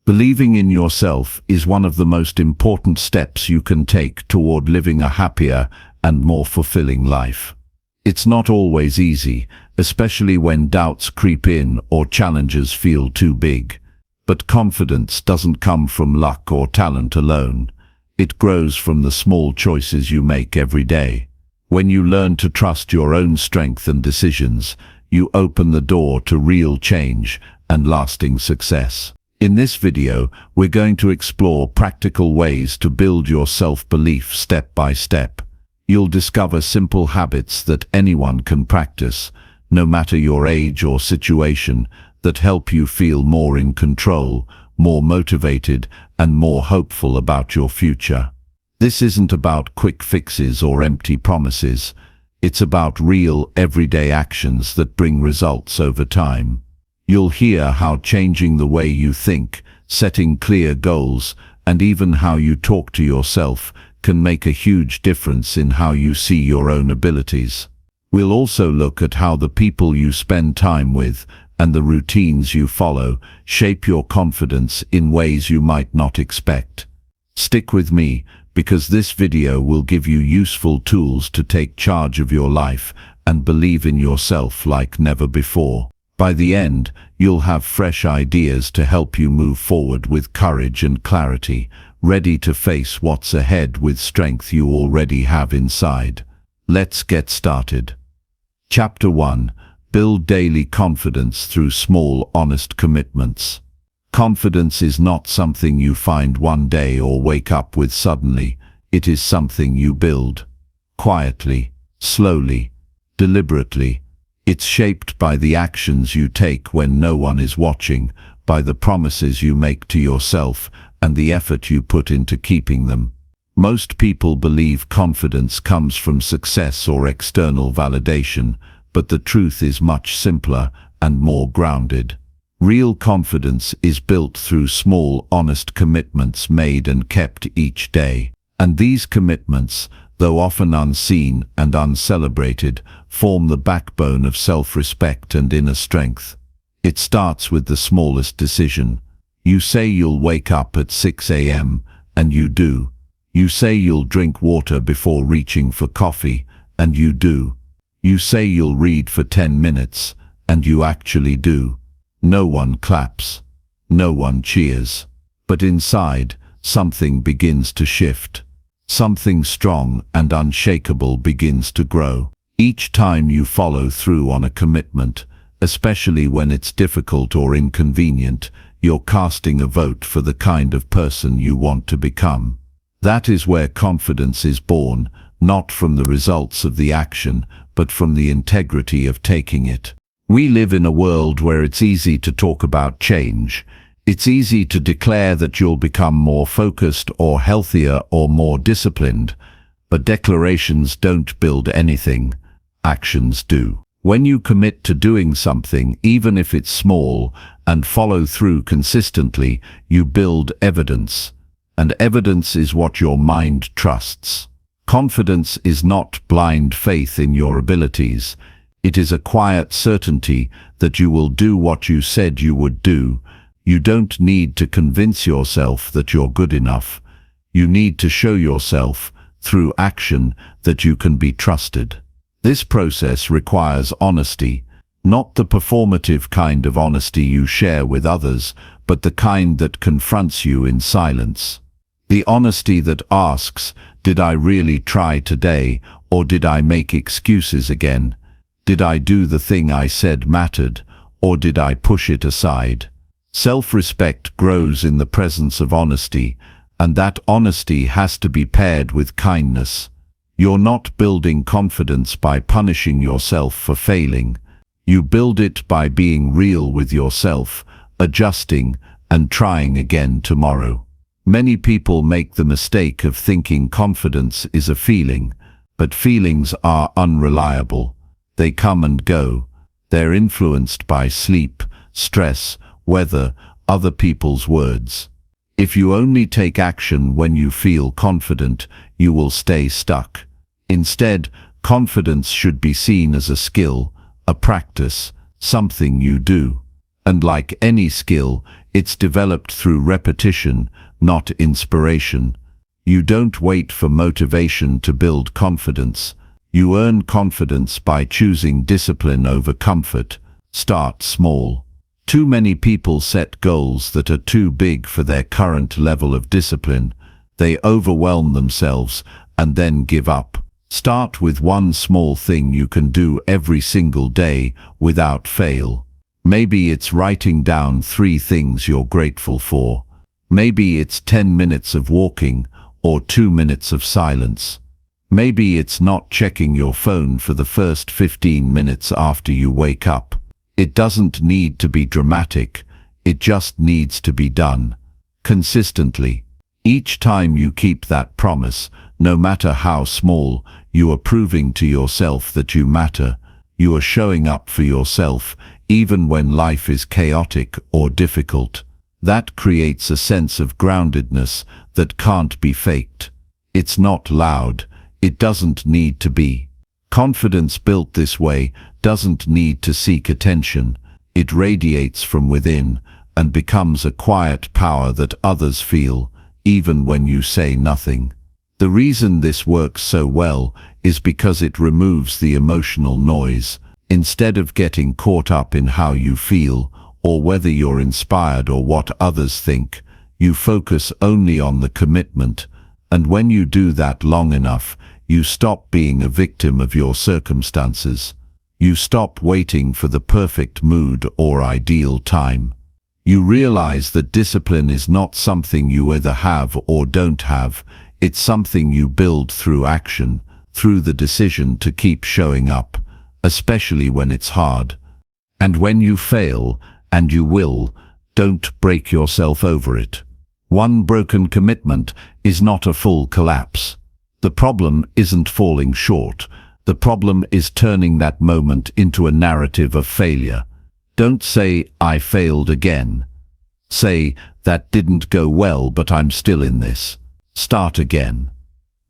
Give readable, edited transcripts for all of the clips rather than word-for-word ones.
Believing in yourself is one of the most important steps you can take toward living a happier and more fulfilling life. It's not always easy, especially when doubts creep in or challenges feel too big. But confidence doesn't come from luck or talent alone. It grows from the small choices you make every day. When you learn to trust your own strength and decisions, you open the door to real change and lasting success. In this video, we're going to explore practical ways to build your self-belief step by step. You'll discover simple habits that anyone can practice, no matter your age or situation, that help you feel more in control, more motivated, and more hopeful about your future. This isn't about quick fixes or empty promises. It's about real, everyday actions that bring results over time. You'll hear how changing the way you think, setting clear goals, and even how you talk to yourself can make a huge difference in how you see your own abilities. We'll also look at how the people you spend time with and the routines you follow shape your confidence in ways you might not expect. Stick with me, because this video will give you useful tools to take charge of your life and believe in yourself like never before. By the end, you'll have fresh ideas to help you move forward with courage and clarity, ready to face what's ahead with strength you already have inside. Let's get started. Chapter 1. Build daily confidence through small, honest commitments. Confidence is not something you find one day or wake up with suddenly. It is something you build. Quietly, slowly, deliberately. It's shaped by the actions you take when no one is watching, by the promises you make to yourself, and the effort you put into keeping them. Most people believe confidence comes from success or external validation, but the truth is much simpler and more grounded. Real confidence is built through small, honest commitments made and kept each day. And these commitments, though often unseen and uncelebrated, form the backbone of self-respect and inner strength. It starts with the smallest decision. You say you'll wake up at 6 a.m., and you do. You say you'll drink water before reaching for coffee, and you do. You say you'll read for 10 minutes, and you actually do. No one claps. No one cheers. But inside, something begins to shift. Something strong and unshakable begins to grow. Each time you follow through on a commitment, especially when it's difficult or inconvenient, you're casting a vote for the kind of person you want to become. That is where confidence is born, not from the results of the action, but from the integrity of taking it. We live in a world where it's easy to talk about change. It's easy to declare that you'll become more focused or healthier or more disciplined. But declarations don't build anything. Actions do. When you commit to doing something, even if it's small, and follow through consistently, you build evidence. And evidence is what your mind trusts. Confidence is not blind faith in your abilities. It is a quiet certainty that you will do what you said you would do. You don't need to convince yourself that you're good enough. You need to show yourself, through action, that you can be trusted. This process requires honesty, not the performative kind of honesty you share with others, but the kind that confronts you in silence. The honesty that asks, did I really try today, or did I make excuses again? Did I do the thing I said mattered, or did I push it aside? Self-respect grows in the presence of honesty, and that honesty has to be paired with kindness. You're not building confidence by punishing yourself for failing. You build it by being real with yourself, adjusting, and trying again tomorrow. Many people make the mistake of thinking confidence is a feeling, but feelings are unreliable. They come and go. They're influenced by sleep, stress, weather, other people's words. If you only take action when you feel confident, you will stay stuck. Instead, confidence should be seen as a skill, a practice, something you do. And like any skill, it's developed through repetition, not inspiration. You don't wait for motivation to build confidence. You earn confidence by choosing discipline over comfort. Start small. Too many people set goals that are too big for their current level of discipline. They overwhelm themselves and then give up. Start with one small thing you can do every single day without fail. Maybe it's writing down 3 things you're grateful for. Maybe it's 10 minutes of walking or 2 minutes of silence. Maybe it's not checking your phone for the first 15 minutes after you wake up. It doesn't need to be dramatic. It just needs to be done consistently. Each time you keep that promise, no matter how small, you are proving to yourself that you matter. You are showing up for yourself, even when life is chaotic or difficult. That creates a sense of groundedness that can't be faked. It's not loud. It doesn't need to be. Confidence built this way doesn't need to seek attention. It radiates from within and becomes a quiet power that others feel, even when you say nothing. The reason this works so well is because it removes the emotional noise. Instead of getting caught up in how you feel, or whether you're inspired or what others think, you focus only on the commitment. And when you do that long enough, you stop being a victim of your circumstances. You stop waiting for the perfect mood or ideal time. You realize that discipline is not something you either have or don't have. It's something you build through action, through the decision to keep showing up, especially when it's hard. And when you fail, and you will, don't break yourself over it. One broken commitment is not a full collapse. The problem isn't falling short. The problem is turning that moment into a narrative of failure. Don't say, "I failed again." Say, "That didn't go well, but I'm still in this." Start again.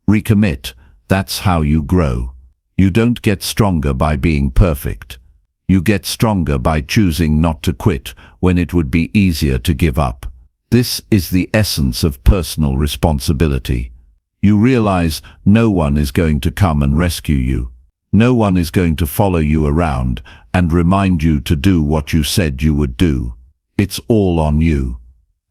Recommit. That's how you grow. You don't get stronger by being perfect. You get stronger by choosing not to quit when it would be easier to give up. This is the essence of personal responsibility. You realize no one is going to come and rescue you. No one is going to follow you around and remind you to do what you said you would do. It's all on you.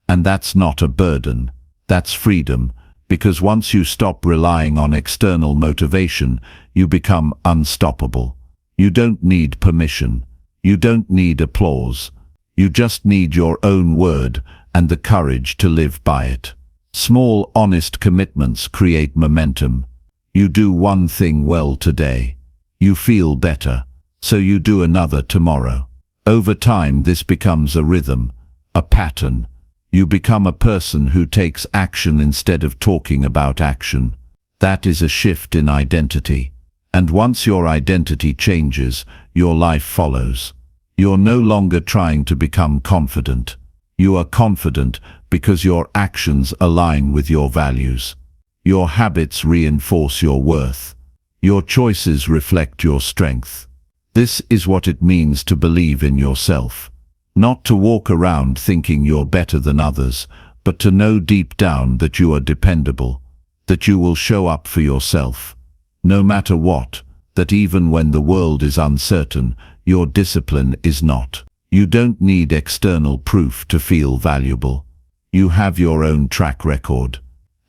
And that's not a burden. That's freedom, because once you stop relying on external motivation, you become unstoppable. You don't need permission. You don't need applause. You just need your own word and the courage to live by it. Small, honest commitments create momentum. You do one thing well today. You feel better, so you do another tomorrow. Over time, this becomes a rhythm, a pattern. You become a person who takes action instead of talking about action. That is a shift in identity. And once your identity changes, your life follows. You're no longer trying to become confident. You are confident because your actions align with your values. Your habits reinforce your worth. Your choices reflect your strength. This is what it means to believe in yourself. Not to walk around thinking you're better than others, but to know deep down that you are dependable, that you will show up for yourself, no matter what, that even when the world is uncertain, your discipline is not. You don't need external proof to feel valuable. You have your own track record,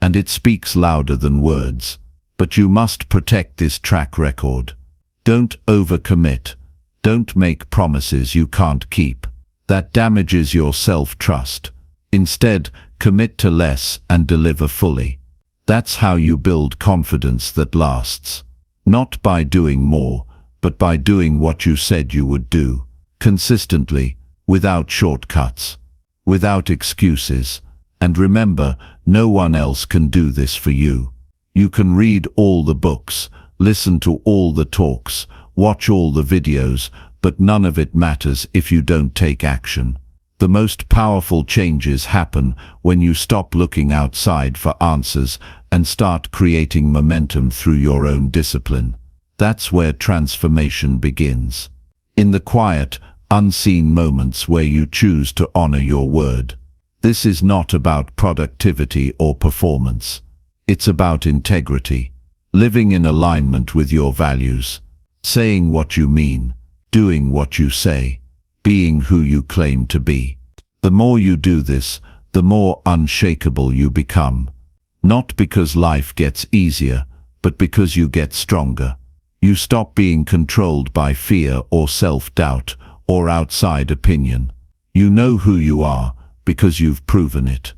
and it speaks louder than words. But you must protect this track record. Don't overcommit. Don't make promises you can't keep. That damages your self-trust. Instead, commit to less and deliver fully. That's how you build confidence that lasts. Not by doing more, but by doing what you said you would do. Consistently, without shortcuts, without excuses. And remember, no one else can do this for you. You can read all the books, listen to all the talks, watch all the videos, but none of it matters if you don't take action. The most powerful changes happen when you stop looking outside for answers and start creating momentum through your own discipline. That's where transformation begins. In the quiet, unseen moments where you choose to honor your word. This is not about productivity or performance. It's about integrity, living in alignment with your values, saying what you mean, doing what you say, being who you claim to be. The more you do this, the more unshakable you become. Not because life gets easier, but because you get stronger. You stop being controlled by fear or self-doubt or outside opinion. You know who you are because you've proven it.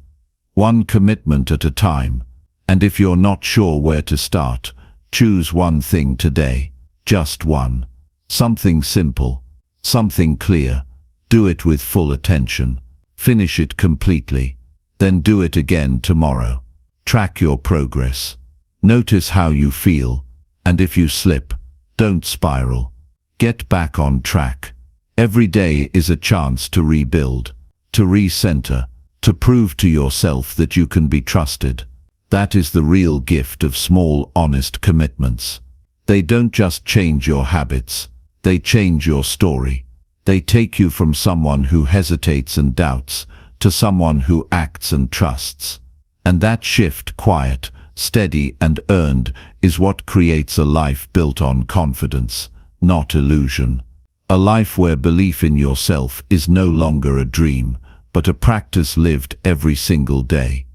One commitment at a time. And if you're not sure where to start, choose one thing today. Just one. Something simple. Something clear. Do it with full attention. Finish it completely. Then do it again tomorrow. Track your progress. Notice how you feel. And if you slip, don't spiral. Get back on track. Every day is a chance to rebuild, to recenter, to prove to yourself that you can be trusted. That is the real gift of small, honest commitments. They don't just change your habits, they change your story. They take you from someone who hesitates and doubts to someone who acts and trusts. And that shift, quiet, steady and earned, is what creates a life built on confidence, not illusion. A life where belief in yourself is no longer a dream, but a practice lived every single day.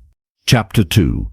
Chapter 2.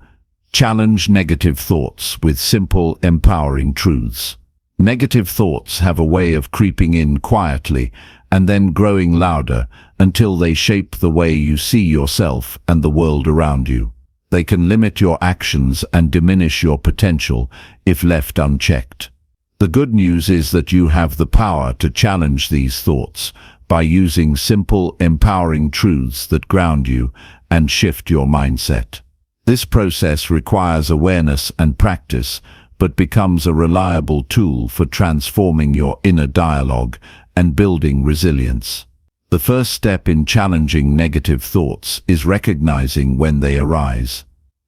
Challenge negative thoughts with simple, empowering truths. Negative thoughts have a way of creeping in quietly and then growing louder until they shape the way you see yourself and the world around you. They can limit your actions and diminish your potential if left unchecked. The good news is that you have the power to challenge these thoughts by using simple, empowering truths that ground you and shift your mindset. This process requires awareness and practice, but becomes a reliable tool for transforming your inner dialogue and building resilience. The first step in challenging negative thoughts is recognizing when they arise.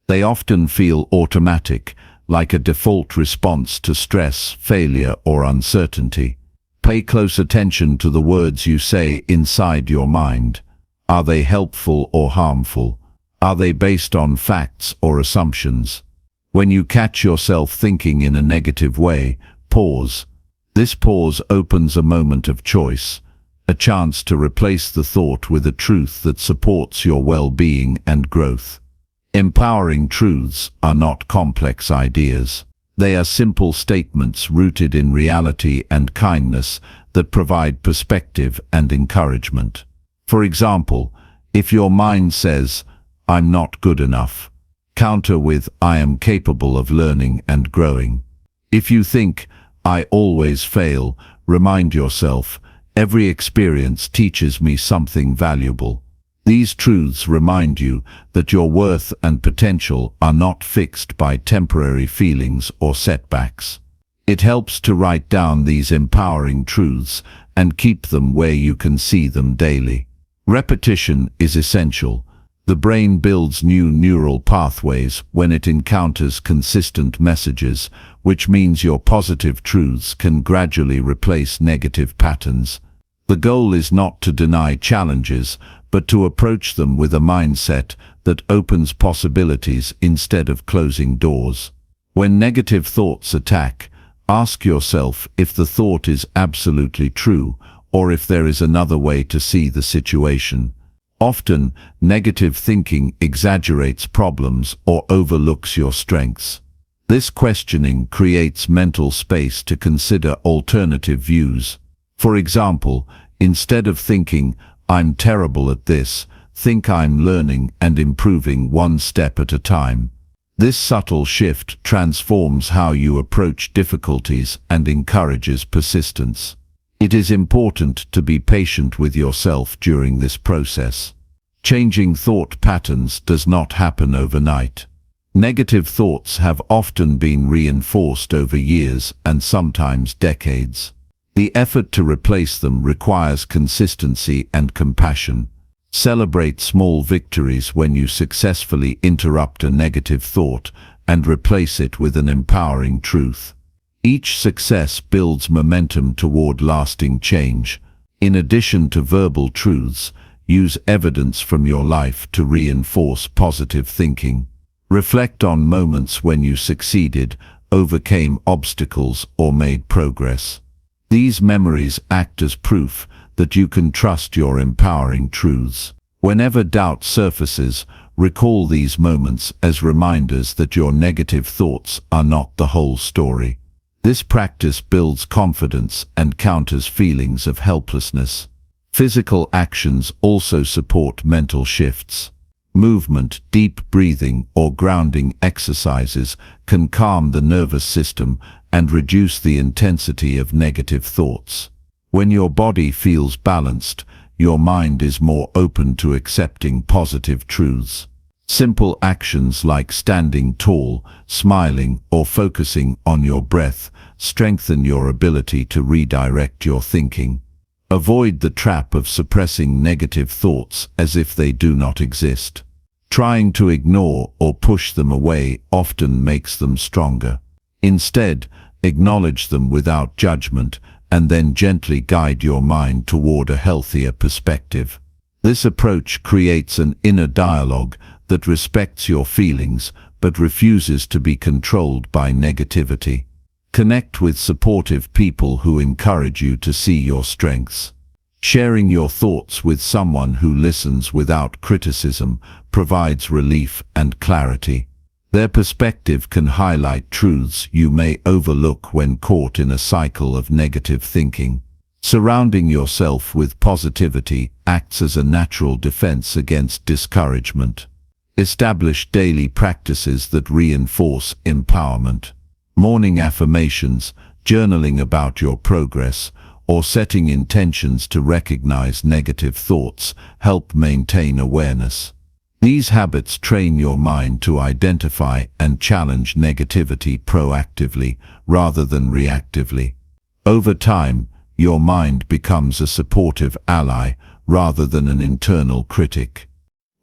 They often feel automatic, like a default response to stress, failure, or uncertainty. Pay close attention to the words you say inside your mind. Are they helpful or harmful? Are they based on facts or assumptions? When you catch yourself thinking in a negative way, pause. This pause opens a moment of choice, a chance to replace the thought with a truth that supports your well-being and growth. Empowering truths are not complex ideas. They are simple statements rooted in reality and kindness that provide perspective and encouragement. For example, if your mind says, "I'm not good enough," counter with, "I am capable of learning and growing." If you think, "I always fail," remind yourself, "Every experience teaches me something valuable." These truths remind you that your worth and potential are not fixed by temporary feelings or setbacks. It helps to write down these empowering truths and keep them where you can see them daily. Repetition is essential. The brain builds new neural pathways when it encounters consistent messages, which means your positive truths can gradually replace negative patterns. The goal is not to deny challenges, but to approach them with a mindset that opens possibilities instead of closing doors. When negative thoughts attack, ask yourself if the thought is absolutely true or if there is another way to see the situation. Often, negative thinking exaggerates problems or overlooks your strengths. This questioning creates mental space to consider alternative views. For example, instead of thinking, "I'm terrible at this," think, "I'm learning and improving one step at a time." This subtle shift transforms how you approach difficulties and encourages persistence. It is important to be patient with yourself during this process. Changing thought patterns does not happen overnight. Negative thoughts have often been reinforced over years and sometimes decades. The effort to replace them requires consistency and compassion. Celebrate small victories when you successfully interrupt a negative thought and replace it with an empowering truth. Each success builds momentum toward lasting change. In addition to verbal truths, use evidence from your life to reinforce positive thinking. Reflect on moments when you succeeded, overcame obstacles, or made progress. These memories act as proof that you can trust your empowering truths. Whenever doubt surfaces, recall these moments as reminders that your negative thoughts are not the whole story. This practice builds confidence and counters feelings of helplessness. Physical actions also support mental shifts. Movement, deep breathing, or grounding exercises can calm the nervous system and reduce the intensity of negative thoughts. When your body feels balanced, your mind is more open to accepting positive truths. Simple actions like standing tall, smiling, or focusing on your breath strengthen your ability to redirect your thinking. Avoid the trap of suppressing negative thoughts as if they do not exist. Trying to ignore or push them away often makes them stronger. Instead, acknowledge them without judgment and then gently guide your mind toward a healthier perspective. This approach creates an inner dialogue that respects your feelings but refuses to be controlled by negativity. Connect with supportive people who encourage you to see your strengths. Sharing your thoughts with someone who listens without criticism provides relief and clarity. Their perspective can highlight truths you may overlook when caught in a cycle of negative thinking. Surrounding yourself with positivity acts as a natural defense against discouragement. Establish daily practices that reinforce empowerment. Morning affirmations, journaling about your progress, or setting intentions to recognize negative thoughts help maintain awareness. These habits train your mind to identify and challenge negativity proactively rather than reactively. Over time, your mind becomes a supportive ally rather than an internal critic.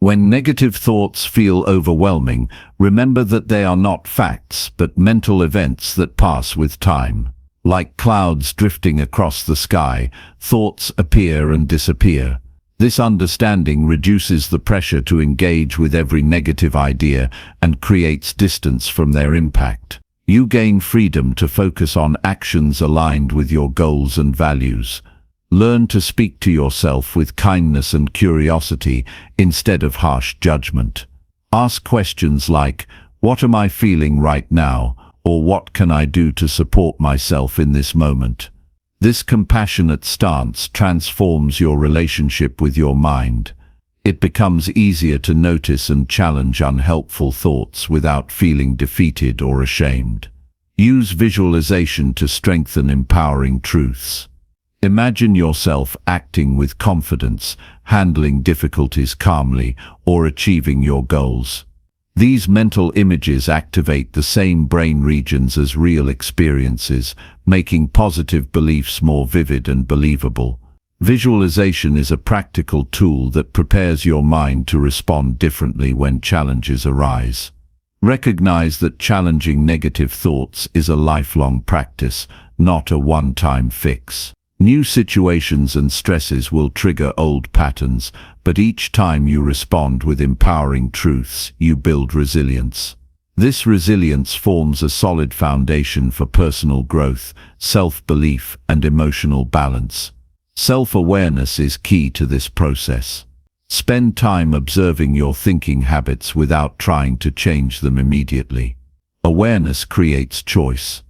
When negative thoughts feel overwhelming, remember that they are not facts but mental events that pass with time. Like clouds drifting across the sky, thoughts appear and disappear. This understanding reduces the pressure to engage with every negative idea and creates distance from their impact. You gain freedom to focus on actions aligned with your goals and values. Learn to speak to yourself with kindness and curiosity instead of harsh judgment. Ask questions like, "What am I feeling right now?" or "What can I do to support myself in this moment?" This compassionate stance transforms your relationship with your mind. It becomes easier to notice and challenge unhelpful thoughts without feeling defeated or ashamed. Use visualization to strengthen empowering truths. Imagine yourself acting with confidence, handling difficulties calmly, or achieving your goals. These mental images activate the same brain regions as real experiences, making positive beliefs more vivid and believable. Visualization is a practical tool that prepares your mind to respond differently when challenges arise. Recognize that challenging negative thoughts is a lifelong practice, not a one-time fix. New situations and stresses will trigger old patterns, but each time you respond with empowering truths, you build resilience. This resilience forms a solid foundation for personal growth, self-belief, and emotional balance. Self-awareness is key to this process. Spend time observing your thinking habits without trying to change them immediately. Awareness creates choice.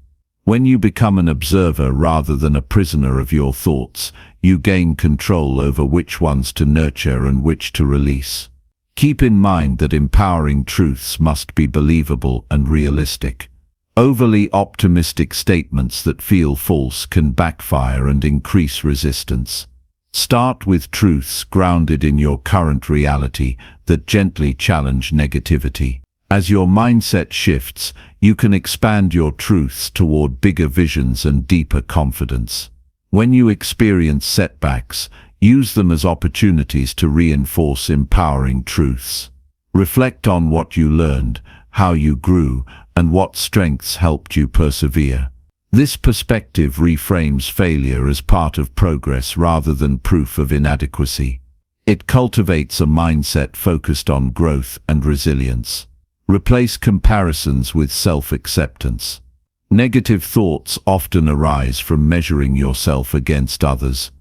When you become an observer rather than a prisoner of your thoughts, you gain control over which ones to nurture and which to release. Keep in mind that empowering truths must be believable and realistic. Overly optimistic statements that feel false can backfire and increase resistance. Start with truths grounded in your current reality that gently challenge negativity. As your mindset shifts, you can expand your truths toward bigger visions and deeper confidence. When you experience setbacks, use them as opportunities to reinforce empowering truths. Reflect on what you learned, how you grew, and what strengths helped you persevere. This perspective reframes failure as part of progress rather than proof of inadequacy. It cultivates a mindset focused on growth and resilience. Replace comparisons with self-acceptance. Negative thoughts often arise from measuring yourself against others.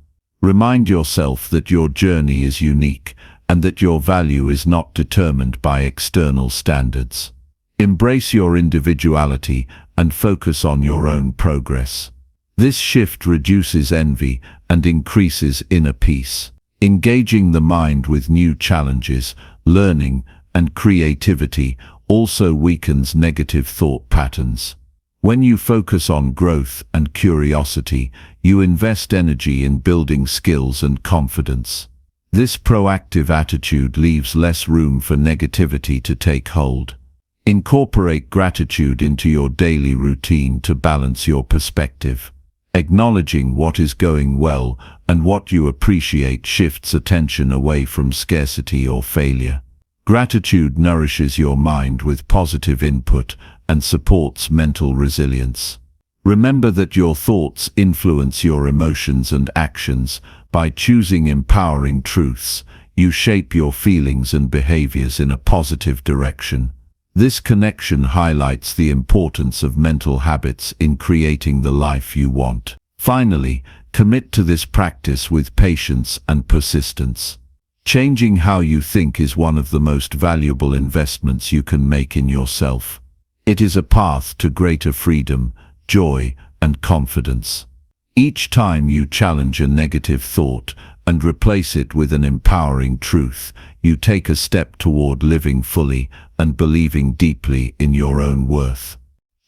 Remind yourself that your journey is unique and that your value is not determined by external standards. Embrace your individuality and focus on your own progress. This shift reduces envy and increases inner peace. Engaging the mind with new challenges, learning, and creativity also weakens negative thought patterns. When you focus on growth and curiosity, you invest energy in building skills and confidence. This proactive attitude leaves less room for negativity to take hold. Incorporate gratitude into your daily routine to balance your perspective. Acknowledging what is going well and what you appreciate shifts attention away from scarcity or failure. Gratitude nourishes your mind with positive input and supports mental resilience. Remember that your thoughts influence your emotions and actions. By choosing empowering truths, you shape your feelings and behaviors in a positive direction. This connection highlights the importance of mental habits in creating the life you want. Finally, commit to this practice with patience and persistence. Changing how you think is one of the most valuable investments you can make in yourself. It is a path to greater freedom, joy, and confidence. Each time you challenge a negative thought and replace it with an empowering truth, you take a step toward living fully and believing deeply in your own worth.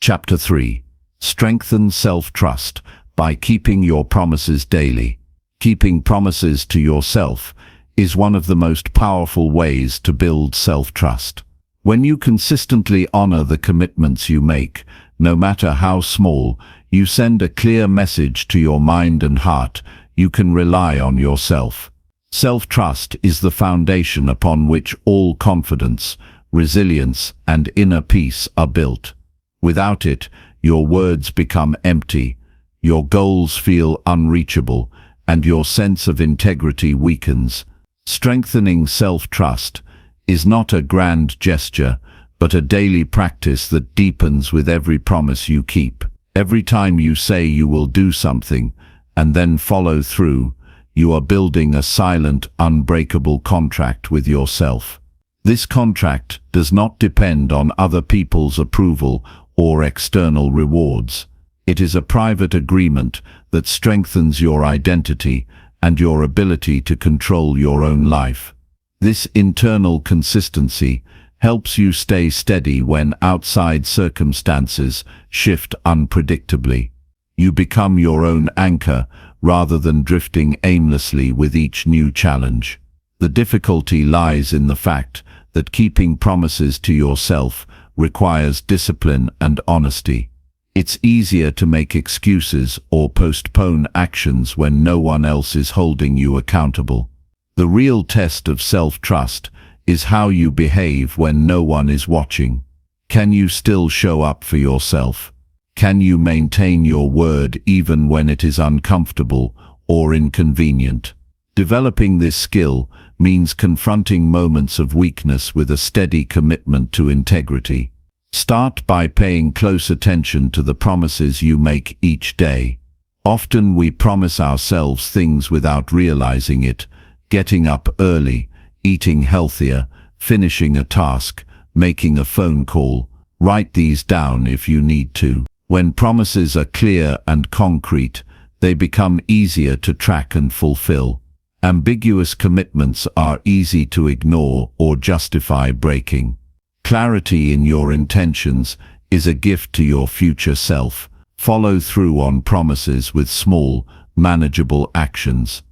Chapter 3. Strengthen self-trust by keeping your promises daily. Keeping promises to yourself is one of the most powerful ways to build self-trust. When you consistently honor the commitments you make, no matter how small, you send a clear message to your mind and heart: you can rely on yourself. Self-trust is the foundation upon which all confidence, resilience, and inner peace are built. Without it, your words become empty, your goals feel unreachable, and your sense of integrity weakens. Strengthening self-trust is not a grand gesture, but a daily practice that deepens with every promise you keep. Every time you say you will do something and then follow through, you are building a silent, unbreakable contract with yourself. This contract does not depend on other people's approval or external rewards. It is a private agreement that strengthens your identity and your ability to control your own life. This internal consistency helps you stay steady when outside circumstances shift unpredictably. You become your own anchor rather than drifting aimlessly with each new challenge. The difficulty lies in the fact that keeping promises to yourself requires discipline and honesty. It's easier to make excuses or postpone actions when no one else is holding you accountable. The real test of self-trust is how you behave when no one is watching. Can you still show up for yourself? Can you maintain your word even when it is uncomfortable or inconvenient? Developing this skill means confronting moments of weakness with a steady commitment to integrity. Start by paying close attention to the promises you make each day. Often we promise ourselves things without realizing it: getting up early, eating healthier, finishing a task, making a phone call. Write these down if you need to. When promises are clear and concrete, they become easier to track and fulfill. Ambiguous commitments are easy to ignore or justify breaking. Clarity in your intentions is a gift to your future self. Follow through on promises with small, manageable actions.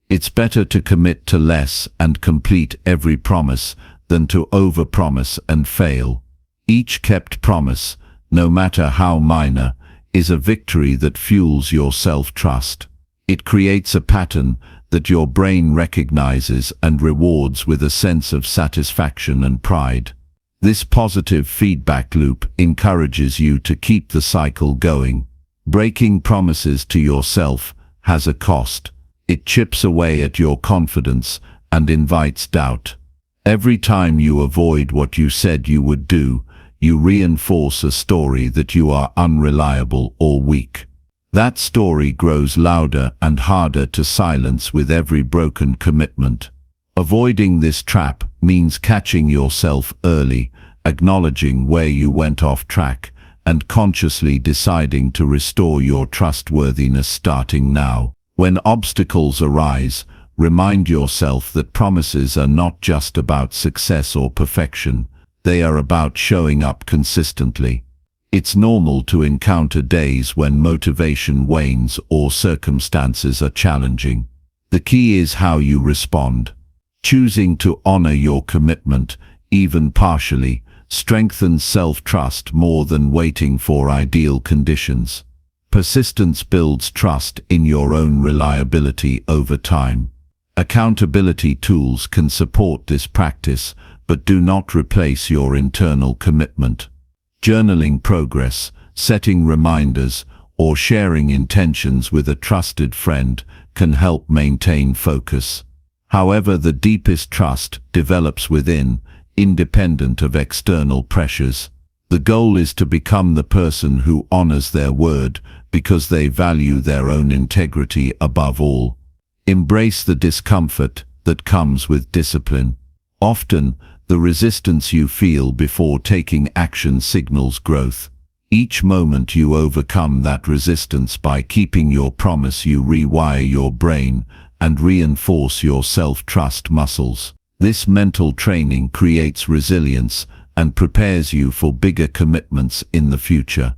It's better to commit to less and complete every promise than to overpromise and fail. Each kept promise, no matter how minor, is a victory that fuels your self-trust. It creates a pattern that your brain recognizes and rewards with a sense of satisfaction and pride. This positive feedback loop encourages you to keep the cycle going. Breaking promises to yourself has a cost. It chips away at your confidence and invites doubt. Every time you avoid what you said you would do, you reinforce a story that you are unreliable or weak. That story grows louder and harder to silence with every broken commitment. Avoiding this trap means catching yourself early, acknowledging where you went off track, and consciously deciding to restore your trustworthiness starting now. When obstacles arise, remind yourself that promises are not just about success or perfection. They are about showing up consistently. It's normal to encounter days when motivation wanes or circumstances are challenging. The key is how you respond. Choosing to honor your commitment, even partially, strengthens self-trust more than waiting for ideal conditions. Persistence builds trust in your own reliability over time. Accountability tools can support this practice, but do not replace your internal commitment. Journaling progress, setting reminders, or sharing intentions with a trusted friend can help maintain focus. However, the deepest trust develops within, independent of external pressures. The goal is to become the person who honors their word because they value their own integrity above all. Embrace the discomfort that comes with discipline. Often, the resistance you feel before taking action signals growth. Each moment you overcome that resistance by keeping your promise, you rewire your brain and reinforce your self-trust muscles. This mental training creates resilience and prepares you for bigger commitments in the future.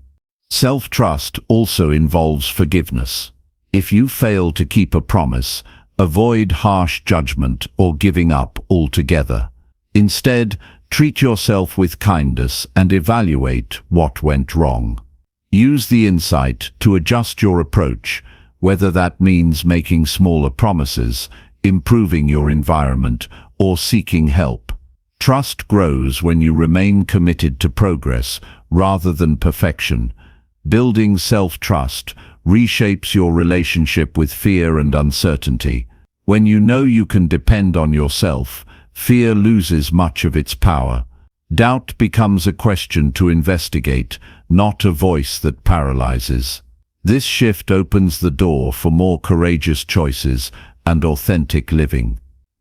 Self-trust also involves forgiveness. If you fail to keep a promise, avoid harsh judgment or giving up altogether. Instead, treat yourself with kindness and evaluate what went wrong. Use the insight to adjust your approach, whether that means making smaller promises, improving your environment, or seeking help. Trust grows when you remain committed to progress rather than perfection. Building self-trust reshapes your relationship with fear and uncertainty. When you know you can depend on yourself, fear loses much of its power. Doubt becomes a question to investigate, not a voice that paralyzes. This shift opens the door for more courageous choices and authentic living.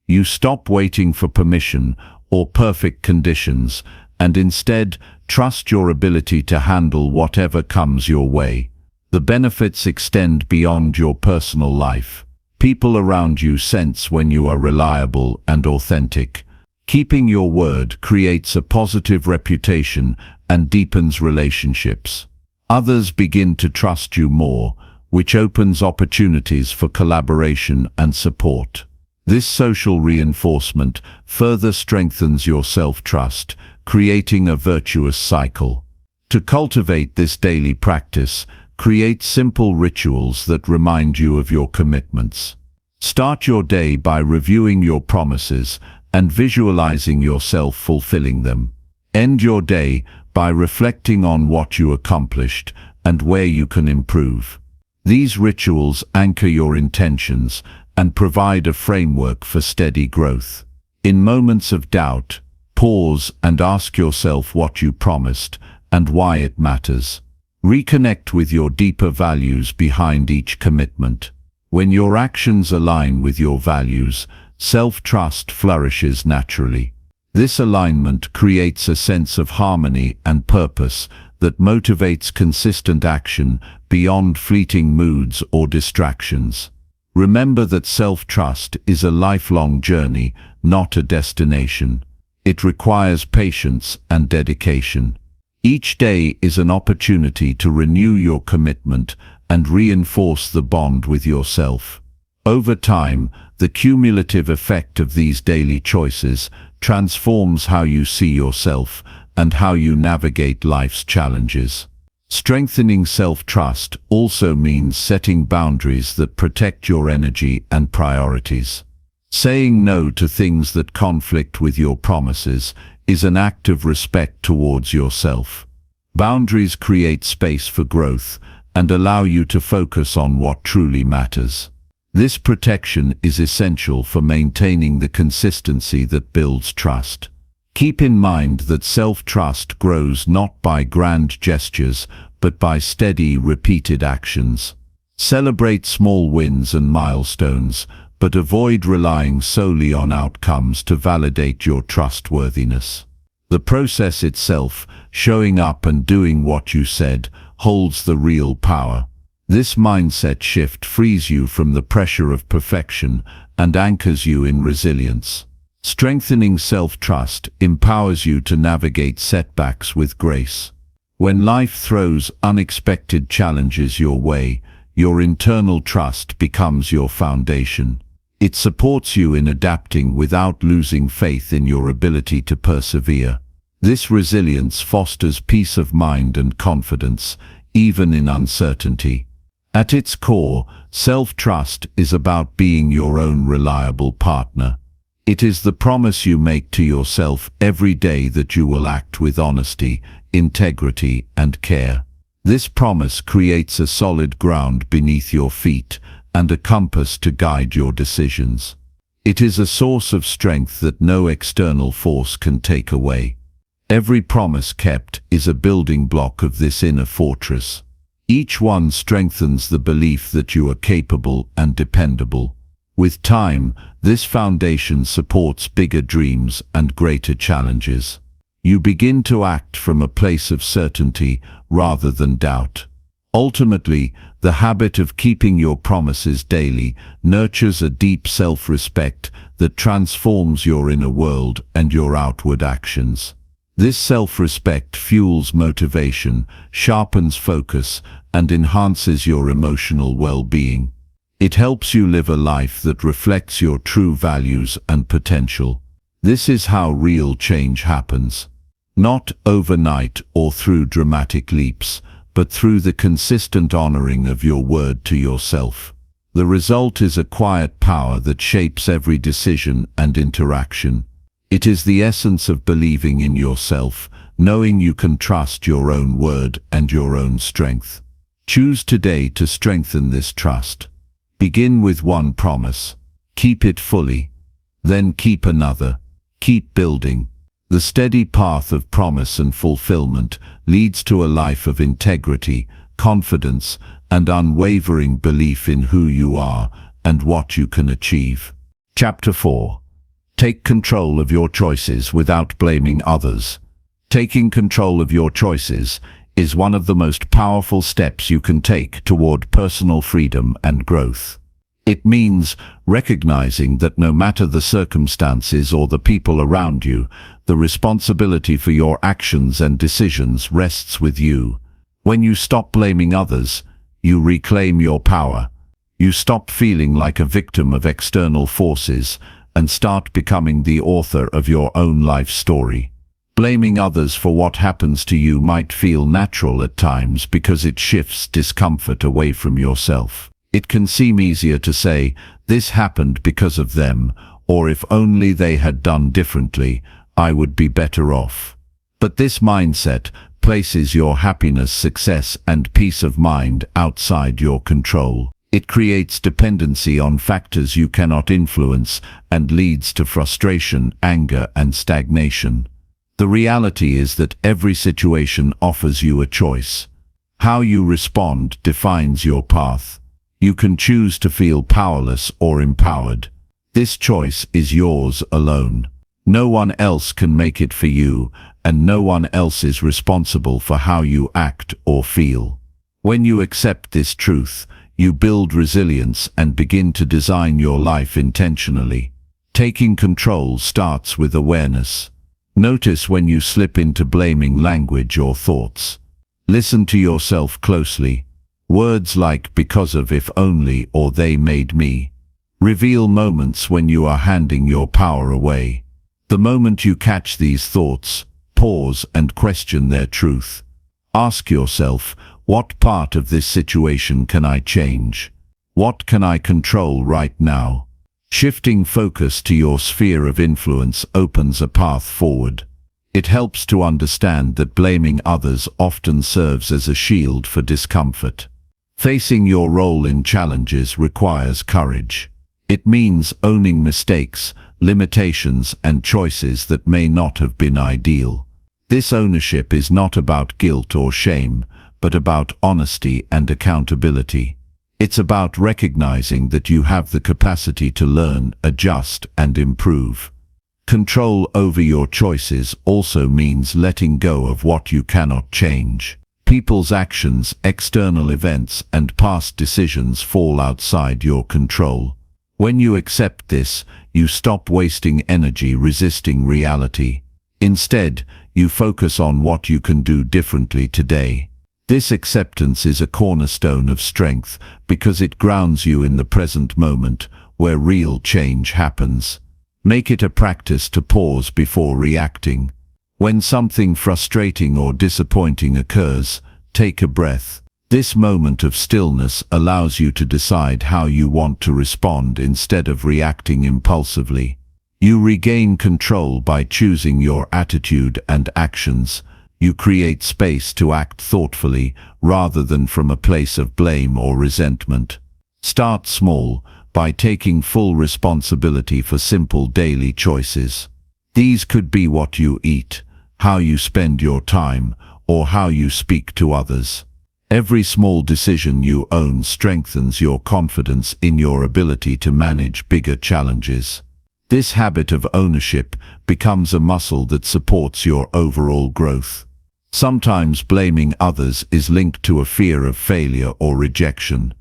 You stop waiting for permission or perfect conditions and instead trust your ability to handle whatever comes your way. The benefits extend beyond your personal life. People around you sense when you are reliable and authentic. Keeping your word creates a positive reputation and deepens relationships. Others begin to trust you more, which opens opportunities for collaboration and support. This social reinforcement further strengthens your self-trust, creating a virtuous cycle. To cultivate this daily practice, create simple rituals that remind you of your commitments. Start your day by reviewing your promises and visualizing yourself fulfilling them. End your day by reflecting on what you accomplished and where you can improve. These rituals anchor your intentions and provide a framework for steady growth. In moments of doubt, pause and ask yourself what you promised and why it matters. Reconnect with your deeper values behind each commitment. When your actions align with your values, self-trust flourishes naturally. This alignment creates a sense of harmony and purpose that motivates consistent action beyond fleeting moods or distractions. Remember that self-trust is a lifelong journey, not a destination. It requires patience and dedication. Each day is an opportunity to renew your commitment and reinforce the bond with yourself. Over time, the cumulative effect of these daily choices transforms how you see yourself and how you navigate life's challenges. Strengthening self-trust also means setting boundaries that protect your energy and priorities. Saying no to things that conflict with your promises is an act of respect towards yourself. Boundaries create space for growth and allow you to focus on what truly matters. This protection is essential for maintaining the consistency that builds trust. Keep in mind that self-trust grows not by grand gestures, but by steady, repeated actions. Celebrate small wins and milestones, but avoid relying solely on outcomes to validate your trustworthiness. The process itself, showing up and doing what you said, holds the real power. This mindset shift frees you from the pressure of perfection and anchors you in resilience. Strengthening self-trust empowers you to navigate setbacks with grace. When life throws unexpected challenges your way, your internal trust becomes your foundation. It supports you in adapting without losing faith in your ability to persevere. This resilience fosters peace of mind and confidence, even in uncertainty. At its core, self-trust is about being your own reliable partner. It is the promise you make to yourself every day that you will act with honesty, integrity, and care. This promise creates a solid ground beneath your feet and a compass to guide your decisions. It is a source of strength that no external force can take away. Every promise kept is a building block of this inner fortress. Each one strengthens the belief that you are capable and dependable. With time, this foundation supports bigger dreams and greater challenges. You begin to act from a place of certainty rather than doubt. Ultimately, the habit of keeping your promises daily nurtures a deep self-respect that transforms your inner world and your outward actions. This self-respect fuels motivation, sharpens focus, and enhances your emotional well-being. It helps you live a life that reflects your true values and potential. This is how real change happens. Not overnight or through dramatic leaps, but through the consistent honoring of your word to yourself. The result is a quiet power that shapes every decision and interaction. It is the essence of believing in yourself, knowing you can trust your own word and your own strength. Choose today to strengthen this trust. Begin with one promise. Keep it fully. Then keep another. Keep building. The steady path of promise and fulfillment leads to a life of integrity, confidence, and unwavering belief in who you are and what you can achieve. Chapter 4. Take control of your choices without blaming others. Taking control of your choices is one of the most powerful steps you can take toward personal freedom and growth. It means recognizing that no matter the circumstances or the people around you, the responsibility for your actions and decisions rests with you. When you stop blaming others, you reclaim your power. You stop feeling like a victim of external forces and start becoming the author of your own life story. Blaming others for what happens to you might feel natural at times because it shifts discomfort away from yourself. It can seem easier to say, "This happened because of them," or "If only they had done differently, I would be better off." But this mindset places your happiness, success, and peace of mind outside your control. It creates dependency on factors you cannot influence and leads to frustration, anger, and stagnation. The reality is that every situation offers you a choice. How you respond defines your path. You can choose to feel powerless or empowered. This choice is yours alone. No one else can make it for you, and no one else is responsible for how you act or feel. When you accept this truth, you build resilience and begin to design your life intentionally. Taking control starts with awareness. Notice when you slip into blaming language or thoughts. Listen to yourself closely. Words like "because of," "if only," or "they made me" reveal moments when you are handing your power away. The moment you catch these thoughts, pause and question their truth. Ask yourself, what part of this situation can I change? What can I control right now? Shifting focus to your sphere of influence opens a path forward. It helps to understand that blaming others often serves as a shield for discomfort. Facing your role in challenges requires courage. It means owning mistakes, limitations, and choices that may not have been ideal. This ownership is not about guilt or shame, but about honesty and accountability. It's about recognizing that you have the capacity to learn, adjust, and improve. Control over your choices also means letting go of what you cannot change. People's actions, external events, and past decisions fall outside your control. When you accept this, you stop wasting energy resisting reality. Instead, you focus on what you can do differently today. This acceptance is a cornerstone of strength because it grounds you in the present moment, where real change happens. Make it a practice to pause before reacting. When something frustrating or disappointing occurs, take a breath. This moment of stillness allows you to decide how you want to respond instead of reacting impulsively. You regain control by choosing your attitude and actions. You create space to act thoughtfully rather than from a place of blame or resentment. Start small by taking full responsibility for simple daily choices. These could be what you eat, how you spend your time, or how you speak to others. Every small decision you own strengthens your confidence in your ability to manage bigger challenges. This habit of ownership becomes a muscle that supports your overall growth. Sometimes blaming others is linked to a fear of failure or rejection.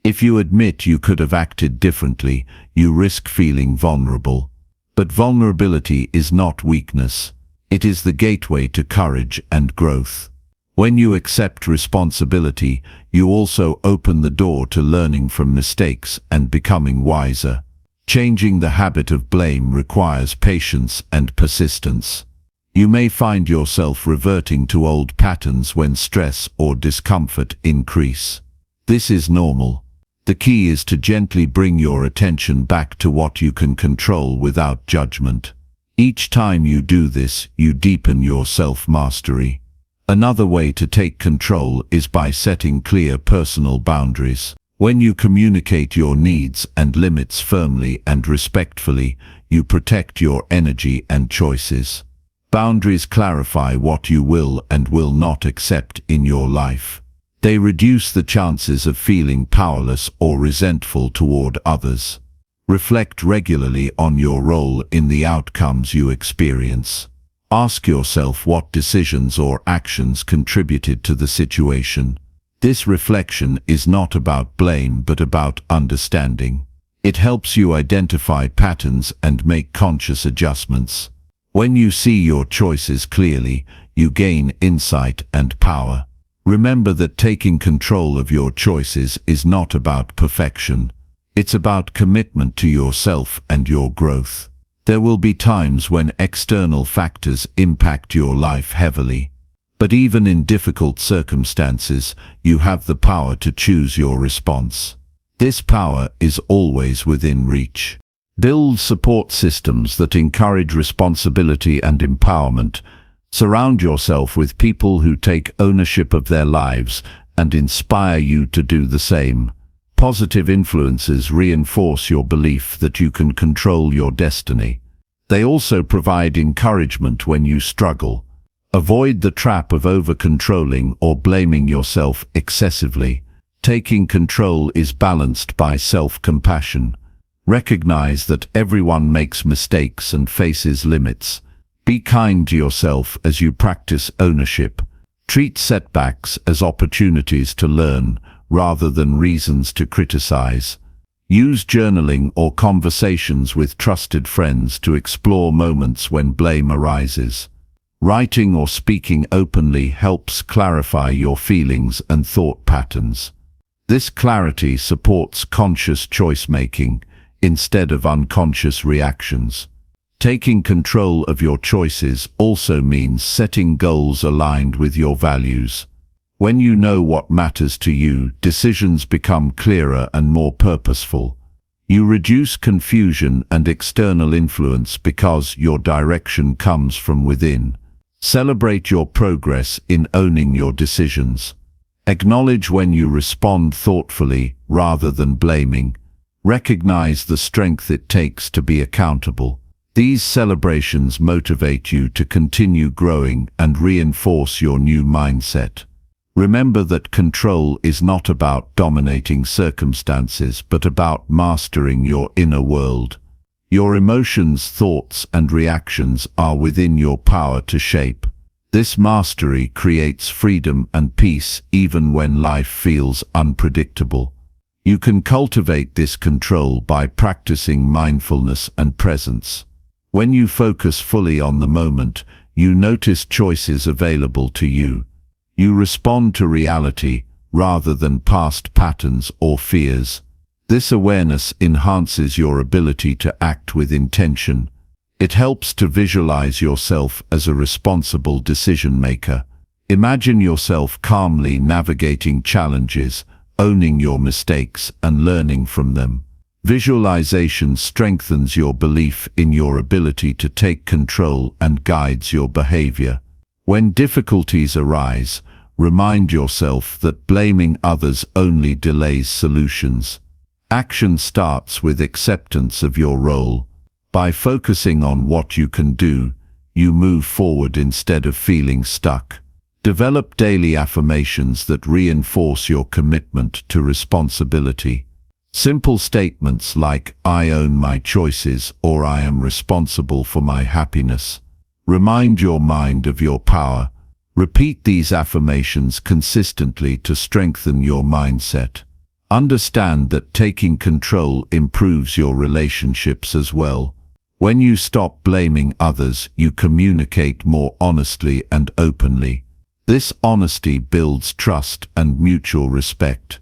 If you admit you could have acted differently, you risk feeling vulnerable. But vulnerability is not weakness. It is the gateway to courage and growth. When you accept responsibility, you also open the door to learning from mistakes and becoming wiser. Changing the habit of blame requires patience and persistence. You may find yourself reverting to old patterns when stress or discomfort increase. This is normal. The key is to gently bring your attention back to what you can control without judgment. Each time you do this, you deepen your self-mastery. Another way to take control is by setting clear personal boundaries. When you communicate your needs and limits firmly and respectfully, you protect your energy and choices. Boundaries clarify what you will and will not accept in your life. They reduce the chances of feeling powerless or resentful toward others. Reflect regularly on your role in the outcomes you experience. Ask yourself what decisions or actions contributed to the situation. This reflection is not about blame but about understanding. It helps you identify patterns and make conscious adjustments. When you see your choices clearly, you gain insight and power. Remember that taking control of your choices is not about perfection. It's about commitment to yourself and your growth. There will be times when external factors impact your life heavily. But even in difficult circumstances, you have the power to choose your response. This power is always within reach. Build support systems that encourage responsibility and empowerment. Surround yourself with people who take ownership of their lives and inspire you to do the same. Positive influences reinforce your belief that you can control your destiny. They also provide encouragement when you struggle. Avoid the trap of over-controlling or blaming yourself excessively. Taking control is balanced by self-compassion. Recognize that everyone makes mistakes and faces limits. Be kind to yourself as you practice ownership. Treat setbacks as opportunities to learn rather than reasons to criticize. Use journaling or conversations with trusted friends to explore moments when blame arises. Writing or speaking openly helps clarify your feelings and thought patterns. This clarity supports conscious choice-making instead of unconscious reactions. Taking control of your choices also means setting goals aligned with your values. When you know what matters to you, decisions become clearer and more purposeful. You reduce confusion and external influence because your direction comes from within. Celebrate your progress in owning your decisions. Acknowledge when you respond thoughtfully rather than blaming. Recognize the strength it takes to be accountable. These celebrations motivate you to continue growing and reinforce your new mindset. Remember that control is not about dominating circumstances, but about mastering your inner world. Your emotions, thoughts, and reactions are within your power to shape. This mastery creates freedom and peace even when life feels unpredictable. You can cultivate this control by practicing mindfulness and presence. When you focus fully on the moment, you notice choices available to you. You respond to reality rather than past patterns or fears. This awareness enhances your ability to act with intention. It helps to visualize yourself as a responsible decision maker. Imagine yourself calmly navigating challenges, owning your mistakes and learning from them. Visualization strengthens your belief in your ability to take control and guides your behavior. When difficulties arise, remind yourself that blaming others only delays solutions. Action starts with acceptance of your role. By focusing on what you can do, you move forward instead of feeling stuck. Develop daily affirmations that reinforce your commitment to responsibility. Simple statements like, "I own my choices," or "I am responsible for my happiness," remind your mind of your power. Repeat these affirmations consistently to strengthen your mindset. Understand that taking control improves your relationships as well. When you stop blaming others, you communicate more honestly and openly. This honesty builds trust and mutual respect.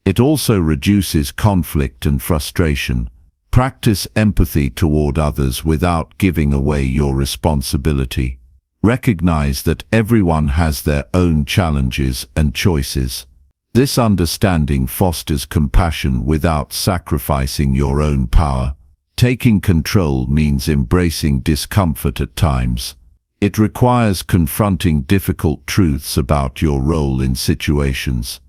It also reduces conflict and frustration. Practice empathy toward others without giving away your responsibility. Recognize that everyone has their own challenges and choices. This understanding fosters compassion without sacrificing your own power. Taking control means embracing discomfort at times. It requires confronting difficult truths about your role in situations.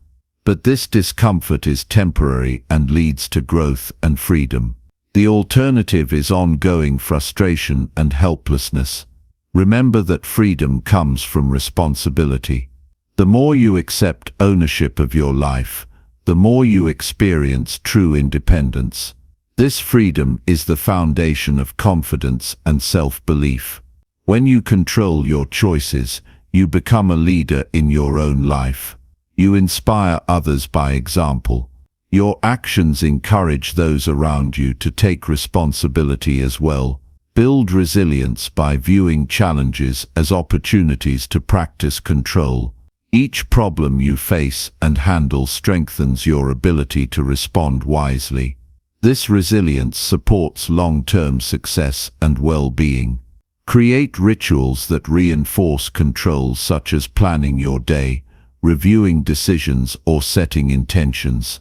But this discomfort is temporary and leads to growth and freedom. The alternative is ongoing frustration and helplessness. Remember that freedom comes from responsibility. The more you accept ownership of your life, the more you experience true independence. This freedom is the foundation of confidence and self-belief. When you control your choices, you become a leader in your own life. You inspire others by example. Your actions encourage those around you to take responsibility as well. Build resilience by viewing challenges as opportunities to practice control. Each problem you face and handle strengthens your ability to respond wisely. This resilience supports long-term success and well-being. Create rituals that reinforce control, such as planning your day, reviewing decisions, or setting intentions.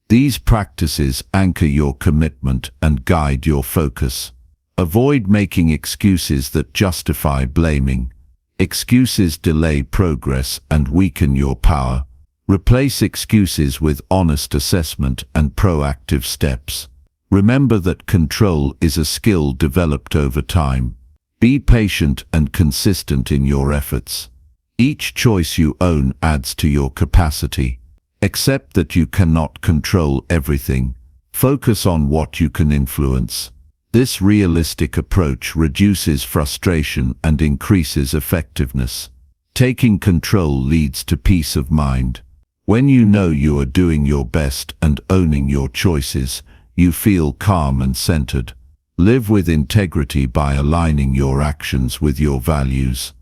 These practices anchor your commitment and guide your focus. Avoid making excuses that justify blaming. Excuses delay progress and weaken your power. Replace excuses with honest assessment and proactive steps. Remember that control is a skill developed over time. Be patient and consistent in your efforts. Each choice you own adds to your capacity. Accept that you cannot control everything. Focus on what you can influence. This realistic approach reduces frustration and increases effectiveness. Taking control leads to peace of mind. When you know you are doing your best and owning your choices, you feel calm and centered. Live with integrity by aligning your actions with your values.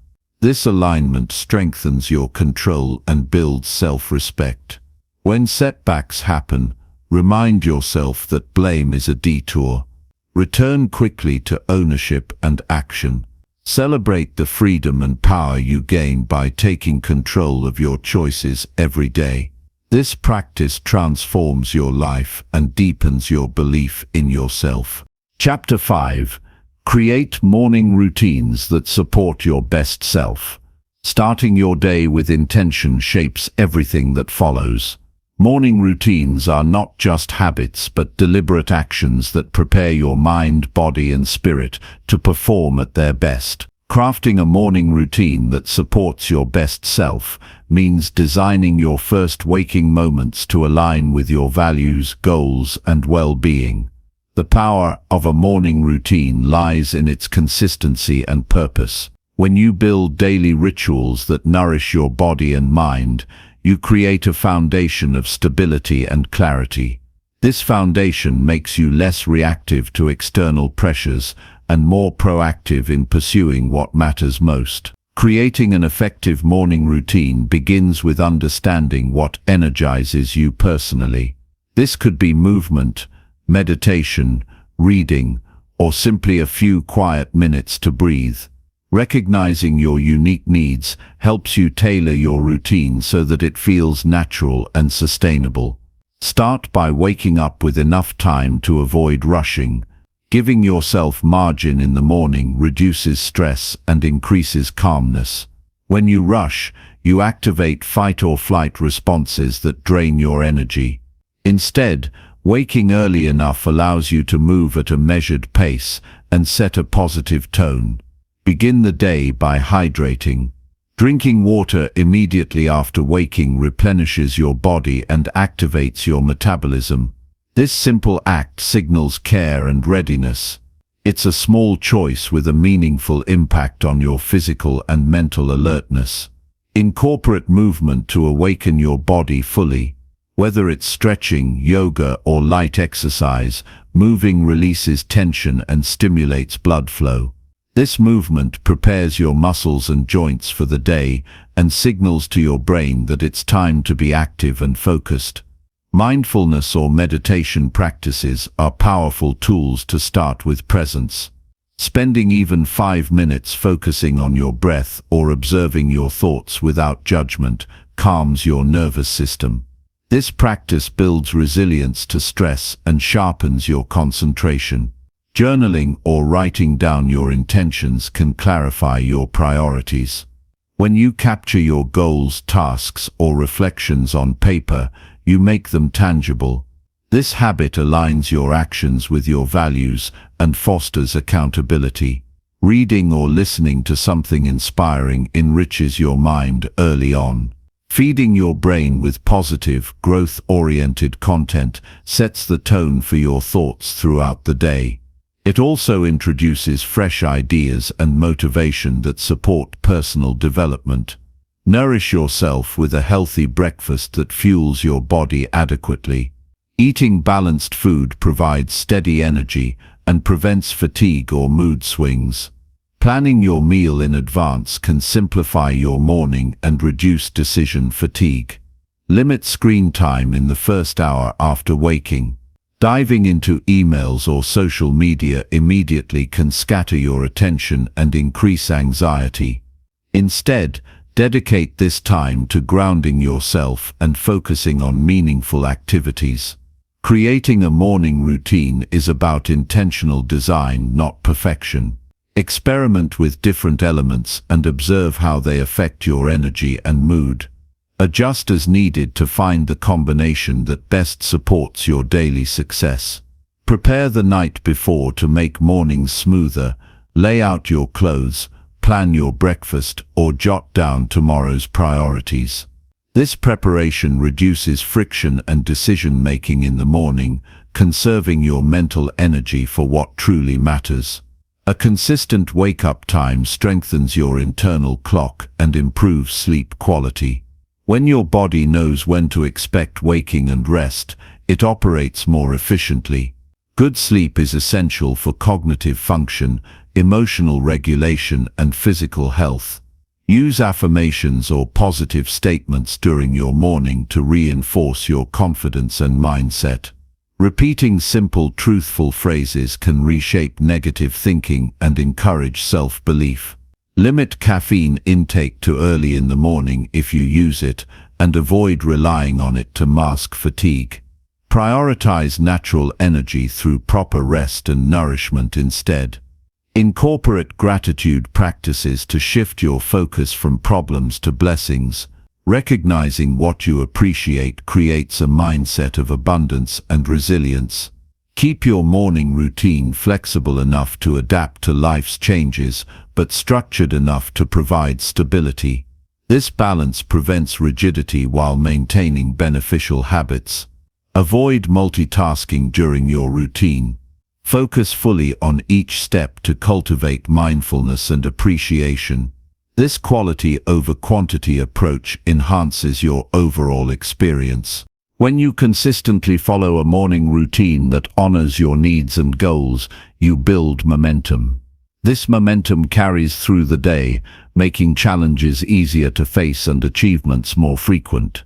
This alignment strengthens your control and builds self-respect. When setbacks happen, remind yourself that blame is a detour. Return quickly to ownership and action. Celebrate the freedom and power you gain by taking control of your choices every day. This practice transforms your life and deepens your belief in yourself. Chapter 5. Create morning routines that support your best self. Starting your day with intention shapes everything that follows. Morning routines are not just habits but deliberate actions that prepare your mind, body and spirit to perform at their best. Crafting a morning routine that supports your best self means designing your first waking moments to align with your values, goals and well-being. The power of a morning routine lies in its consistency and purpose. When you build daily rituals that nourish your body and mind, you create a foundation of stability and clarity. This foundation makes you less reactive to external pressures and more proactive in pursuing what matters most. Creating an effective morning routine begins with understanding what energizes you personally. This could be movement, meditation, reading, or simply a few quiet minutes to breathe. Recognizing your unique needs helps you tailor your routine so that it feels natural and sustainable. Start by waking up with enough time to avoid rushing. Giving yourself margin in the morning reduces stress and increases calmness. When you rush, you activate fight or flight responses that drain your energy. Instead, waking early enough allows you to move at a measured pace and set a positive tone. Begin the day by hydrating. Drinking water immediately after waking replenishes your body and activates your metabolism. This simple act signals care and readiness. It's a small choice with a meaningful impact on your physical and mental alertness. Incorporate movement to awaken your body fully. Whether it's stretching, yoga, or light exercise, moving releases tension and stimulates blood flow. This movement prepares your muscles and joints for the day and signals to your brain that it's time to be active and focused. Mindfulness or meditation practices are powerful tools to start with presence. Spending even 5 minutes focusing on your breath or observing your thoughts without judgment calms your nervous system. This practice builds resilience to stress and sharpens your concentration. Journaling or writing down your intentions can clarify your priorities. When you capture your goals, tasks, or reflections on paper, you make them tangible. This habit aligns your actions with your values and fosters accountability. Reading or listening to something inspiring enriches your mind early on. Feeding your brain with positive, growth-oriented content sets the tone for your thoughts throughout the day. It also introduces fresh ideas and motivation that support personal development. Nourish yourself with a healthy breakfast that fuels your body adequately. Eating balanced food provides steady energy and prevents fatigue or mood swings. Planning your meal in advance can simplify your morning and reduce decision fatigue. Limit screen time in the first hour after waking. Diving into emails or social media immediately can scatter your attention and increase anxiety. Instead, dedicate this time to grounding yourself and focusing on meaningful activities. Creating a morning routine is about intentional design, not perfection. Experiment with different elements and observe how they affect your energy and mood. Adjust as needed to find the combination that best supports your daily success. Prepare the night before to make mornings smoother. Lay out your clothes, plan your breakfast, or jot down tomorrow's priorities. This preparation reduces friction and decision-making in the morning, conserving your mental energy for what truly matters. A consistent wake-up time strengthens your internal clock and improves sleep quality. When your body knows when to expect waking and rest, it operates more efficiently. Good sleep is essential for cognitive function, emotional regulation, and physical health. Use affirmations or positive statements during your morning to reinforce your confidence and mindset. Repeating simple, truthful phrases can reshape negative thinking and encourage self-belief. Limit caffeine intake to early in the morning if you use it, and avoid relying on it to mask fatigue. Prioritize natural energy through proper rest and nourishment instead. Incorporate gratitude practices to shift your focus from problems to blessings. Recognizing what you appreciate creates a mindset of abundance and resilience. Keep your morning routine flexible enough to adapt to life's changes, but structured enough to provide stability. This balance prevents rigidity while maintaining beneficial habits. Avoid multitasking during your routine. Focus fully on each step to cultivate mindfulness and appreciation. This quality over quantity approach enhances your overall experience. When you consistently follow a morning routine that honors your needs and goals, you build momentum. This momentum carries through the day, making challenges easier to face and achievements more frequent.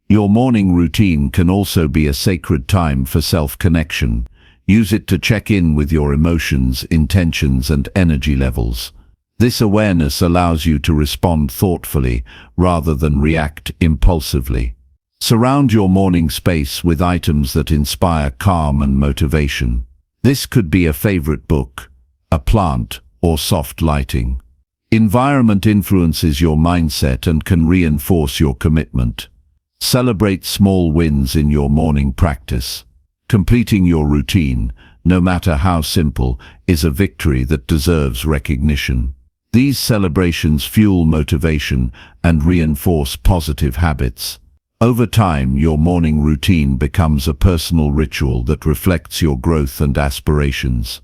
Your morning routine can also be a sacred time for self-connection. Use it to check in with your emotions, intentions, and energy levels. This awareness allows you to respond thoughtfully rather than react impulsively. Surround your morning space with items that inspire calm and motivation. This could be a favorite book, a plant, or soft lighting. Environment influences your mindset and can reinforce your commitment. Celebrate small wins in your morning practice. Completing your routine, no matter how simple, is a victory that deserves recognition. These celebrations fuel motivation and reinforce positive habits. Over time, your morning routine becomes a personal ritual that reflects your growth and aspirations.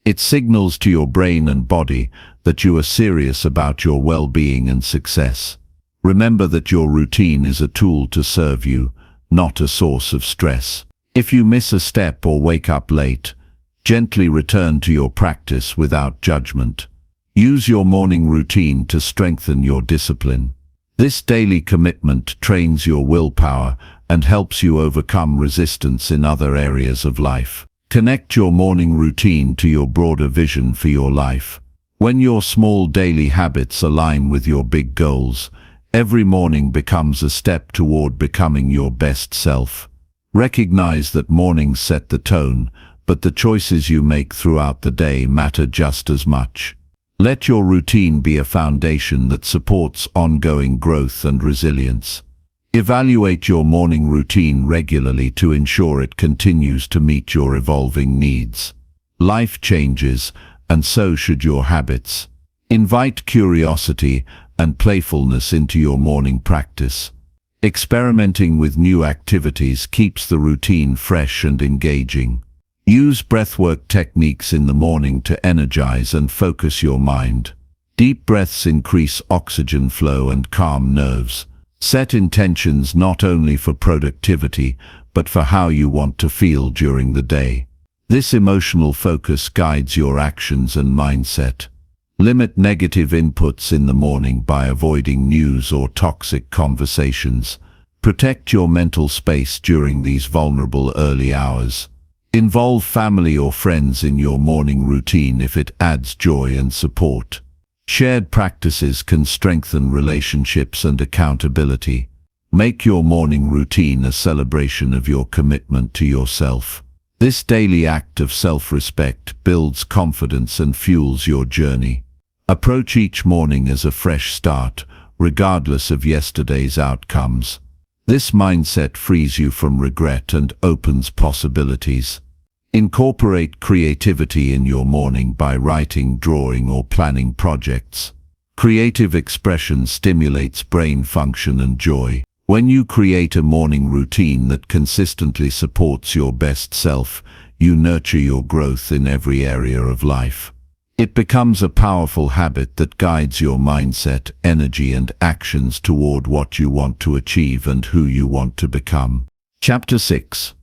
It signals to your brain and body that you are serious about your well-being and success. Remember that your routine is a tool to serve you, not a source of stress. If you miss a step or wake up late, gently return to your practice without judgment. Use your morning routine to strengthen your discipline. This daily commitment trains your willpower and helps you overcome resistance in other areas of life. Connect your morning routine to your broader vision for your life. When your small daily habits align with your big goals, every morning becomes a step toward becoming your best self. Recognize that mornings set the tone, but the choices you make throughout the day matter just as much. Let your routine be a foundation that supports ongoing growth and resilience. Evaluate your morning routine regularly to ensure it continues to meet your evolving needs. Life changes, and so should your habits. Invite curiosity and playfulness into your morning practice. Experimenting with new activities keeps the routine fresh and engaging. Use breathwork techniques in the morning to energize and focus your mind. Deep breaths increase oxygen flow and calm nerves. Set intentions not only for productivity, but for how you want to feel during the day. This emotional focus guides your actions and mindset. Limit negative inputs in the morning by avoiding news or toxic conversations. Protect your mental space during these vulnerable early hours. Involve family or friends in your morning routine if it adds joy and support. Shared practices can strengthen relationships and accountability. Make your morning routine a celebration of your commitment to yourself. This daily act of self-respect builds confidence and fuels your journey. Approach each morning as a fresh start, regardless of yesterday's outcomes. This mindset frees you from regret and opens possibilities. Incorporate creativity in your morning by writing, drawing, or planning projects. Creative expression stimulates brain function and joy. When you create a morning routine that consistently supports your best self, you nurture your growth in every area of life. It becomes a powerful habit that guides your mindset, energy, and actions toward what you want to achieve and who you want to become. Chapter 6.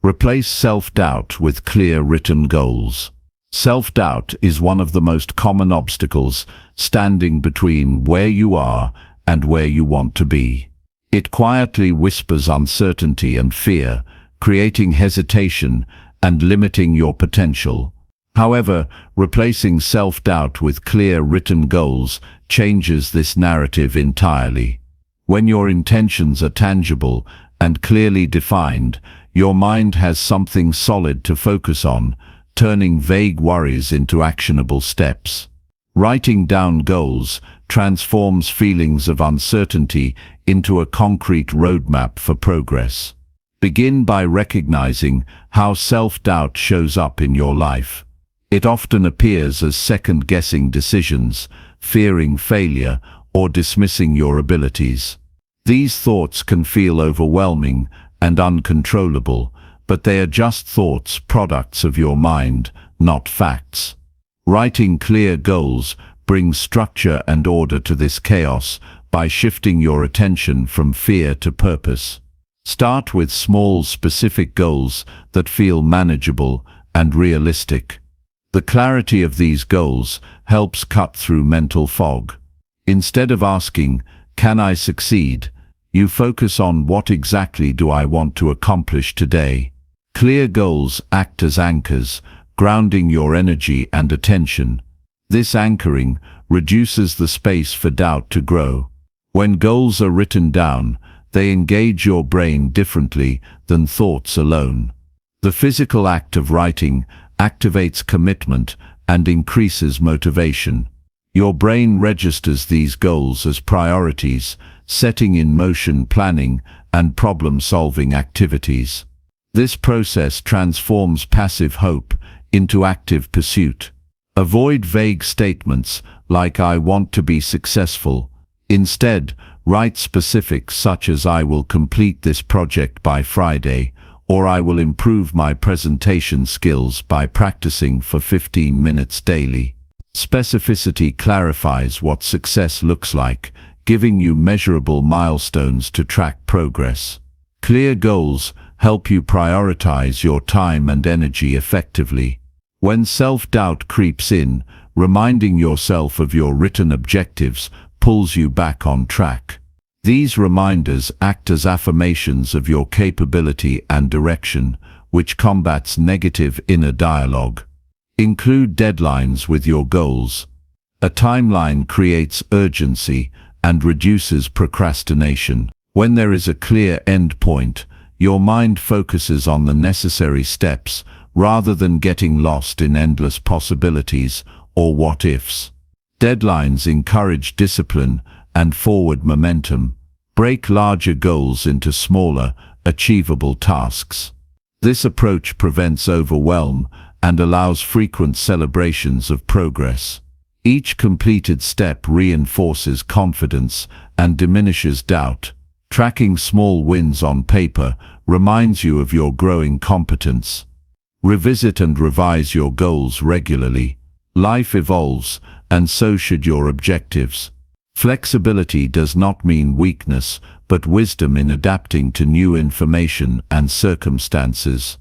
Replace self-doubt with clear written goals. Self-doubt is one of the most common obstacles standing between where you are and where you want to be. It quietly whispers uncertainty and fear, creating hesitation and limiting your potential. However, replacing self-doubt with clear written goals changes this narrative entirely. When your intentions are tangible and clearly defined, your mind has something solid to focus on, turning vague worries into actionable steps. Writing down goals transforms feelings of uncertainty into a concrete roadmap for progress. Begin by recognizing how self-doubt shows up in your life. It often appears as second-guessing decisions, fearing failure, or dismissing your abilities. These thoughts can feel overwhelming and uncontrollable, but they are just thoughts, products of your mind, not facts. Writing clear goals brings structure and order to this chaos by shifting your attention from fear to purpose. Start with small, specific goals that feel manageable and realistic. The clarity of these goals helps cut through mental fog. Instead of asking, "Can I succeed?" you focus on what exactly do I want to accomplish today. Clear goals act as anchors, grounding your energy and attention. This anchoring reduces the space for doubt to grow. When goals are written down, they engage your brain differently than thoughts alone. The physical act of writing activates commitment and increases motivation. Your brain registers these goals as priorities, setting in motion planning and problem-solving activities. This process transforms passive hope into active pursuit. Avoid vague statements like "I want to be successful." Instead, write specifics such as "I will complete this project by Friday," or "I will improve my presentation skills by practicing for 15 minutes daily." Specificity clarifies what success looks like, giving you measurable milestones to track progress. Clear goals help you prioritize your time and energy effectively. When self-doubt creeps in, reminding yourself of your written objectives pulls you back on track. These reminders act as affirmations of your capability and direction, which combats negative inner dialogue. Include deadlines with your goals. A timeline creates urgency and reduces procrastination. When there is a clear end point, your mind focuses on the necessary steps rather than getting lost in endless possibilities or what-ifs. Deadlines encourage discipline and forward momentum. Break larger goals into smaller, achievable tasks. This approach prevents overwhelm and allows frequent celebrations of progress. Each completed step reinforces confidence and diminishes doubt. Tracking small wins on paper reminds you of your growing competence. Revisit and revise your goals regularly. Life evolves, and so should your objectives. Flexibility does not mean weakness, but wisdom in adapting to new information and circumstances.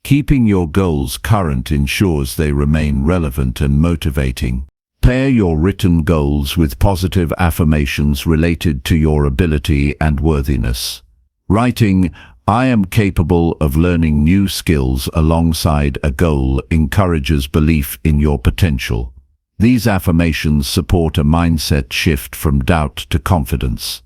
Keeping your goals current ensures they remain relevant and motivating. Pair your written goals with positive affirmations related to your ability and worthiness. Writing, "I am capable of learning new skills" alongside a goal encourages belief in your potential. These affirmations support a mindset shift from doubt to confidence.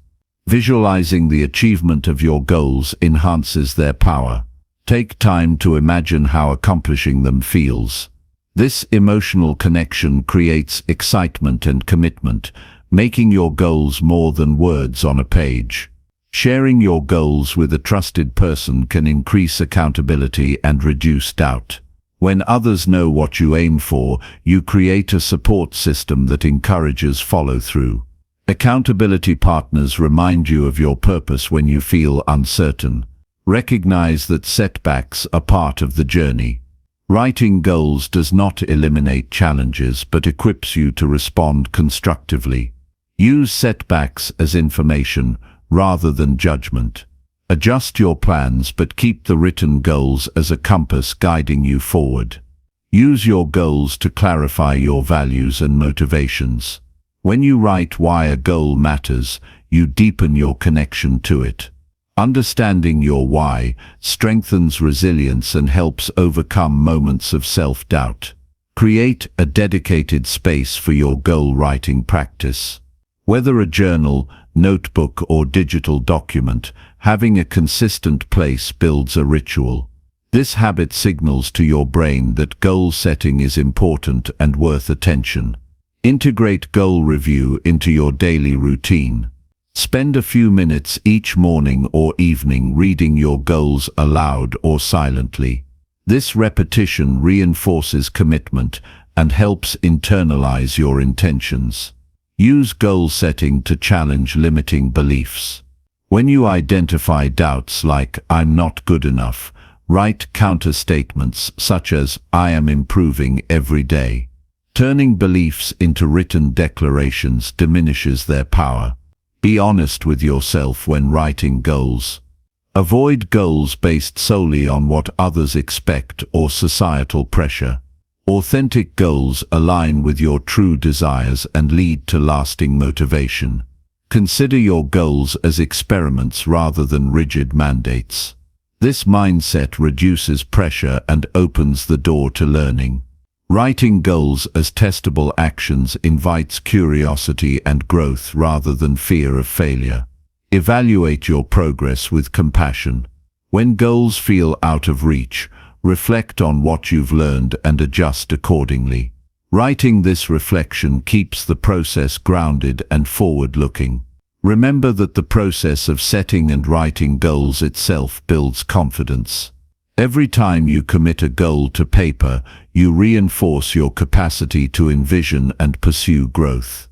Visualizing the achievement of your goals enhances their power. Take time to imagine how accomplishing them feels. This emotional connection creates excitement and commitment, making your goals more than words on a page. Sharing your goals with a trusted person can increase accountability and reduce doubt. When others know what you aim for, you create a support system that encourages follow-through. Accountability partners remind you of your purpose when you feel uncertain. Recognize that setbacks are part of the journey. Writing goals does not eliminate challenges but equips you to respond constructively. Use setbacks as information rather than judgment. Adjust your plans but keep the written goals as a compass guiding you forward. Use your goals to clarify your values and motivations. When you write why a goal matters, you deepen your connection to it. Understanding your why strengthens resilience and helps overcome moments of self-doubt. Create a dedicated space for your goal-writing practice. Whether a journal, notebook, or digital document, having a consistent place builds a ritual. This habit signals to your brain that goal setting is important and worth attention. Integrate goal review into your daily routine. Spend a few minutes each morning or evening reading your goals aloud or silently. This repetition reinforces commitment and helps internalize your intentions. Use goal setting to challenge limiting beliefs. When you identify doubts like "I'm not good enough," write counter statements such as "I am improving every day." Turning beliefs into written declarations diminishes their power. Be honest with yourself when writing goals. Avoid goals based solely on what others expect or societal pressure. Authentic goals align with your true desires and lead to lasting motivation. Consider your goals as experiments rather than rigid mandates. This mindset reduces pressure and opens the door to learning. Writing goals as testable actions invites curiosity and growth rather than fear of failure. Evaluate your progress with compassion. When goals feel out of reach, reflect on what you've learned and adjust accordingly. Writing this reflection keeps the process grounded and forward-looking. Remember that the process of setting and writing goals itself builds confidence. Every time you commit a goal to paper, you reinforce your capacity to envision and pursue growth.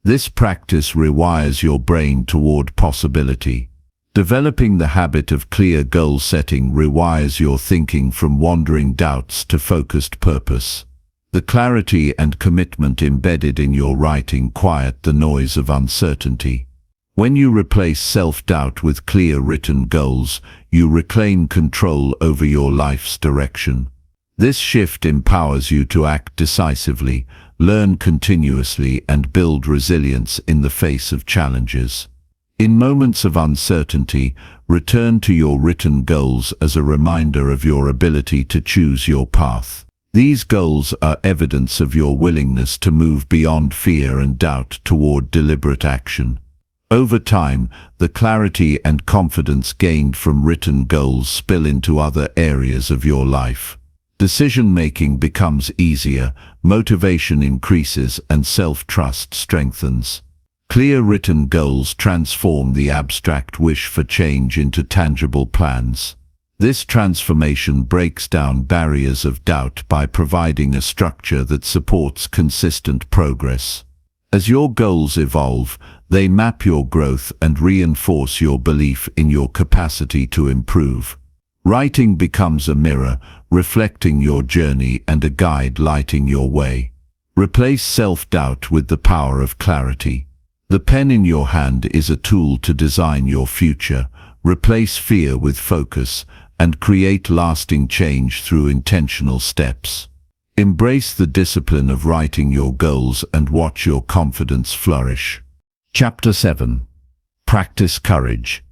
This practice rewires your brain toward possibility. Developing the habit of clear goal setting rewires your thinking from wandering doubts to focused purpose. The clarity and commitment embedded in your writing quiet the noise of uncertainty. When you replace self-doubt with clear written goals, you reclaim control over your life's direction. This shift empowers you to act decisively, learn continuously, and build resilience in the face of challenges. In moments of uncertainty, return to your written goals as a reminder of your ability to choose your path. These goals are evidence of your willingness to move beyond fear and doubt toward deliberate action. Over time, the clarity and confidence gained from written goals spill into other areas of your life. Decision-making becomes easier, motivation increases, and self-trust strengthens. Clear written goals transform the abstract wish for change into tangible plans. This transformation breaks down barriers of doubt by providing a structure that supports consistent progress. As your goals evolve, they map your growth and reinforce your belief in your capacity to improve. Writing becomes a mirror, reflecting your journey, and a guide lighting your way. Replace self-doubt with the power of clarity. The pen in your hand is a tool to design your future. Replace fear with focus, and create lasting change through intentional steps. Embrace the discipline of writing your goals and watch your confidence flourish. Chapter 7. Practice courage.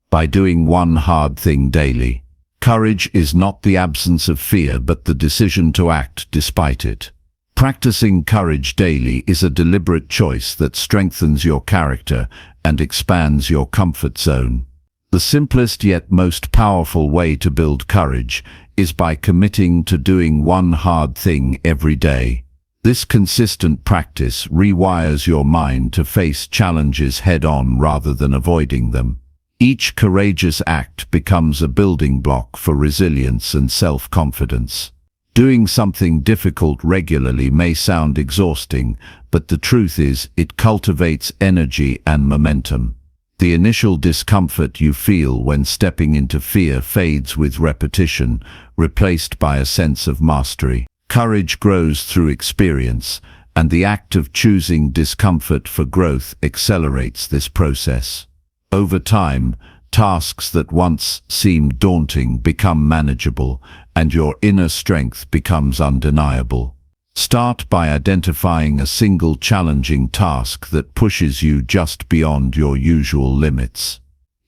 By doing one hard thing daily. Courage is not the absence of fear but the decision to act despite it. Practicing courage daily is a deliberate choice that strengthens your character and expands your comfort zone. The simplest yet most powerful way to build courage is by committing to doing one hard thing every day. This consistent practice rewires your mind to face challenges head-on rather than avoiding them. Each courageous act becomes a building block for resilience and self-confidence. Doing something difficult regularly may sound exhausting, but the truth is it cultivates energy and momentum. The initial discomfort you feel when stepping into fear fades with repetition, replaced by a sense of mastery. Courage grows through experience, and the act of choosing discomfort for growth accelerates this process. Over time, tasks that once seemed daunting become manageable, and your inner strength becomes undeniable. Start by identifying a single challenging task that pushes you just beyond your usual limits.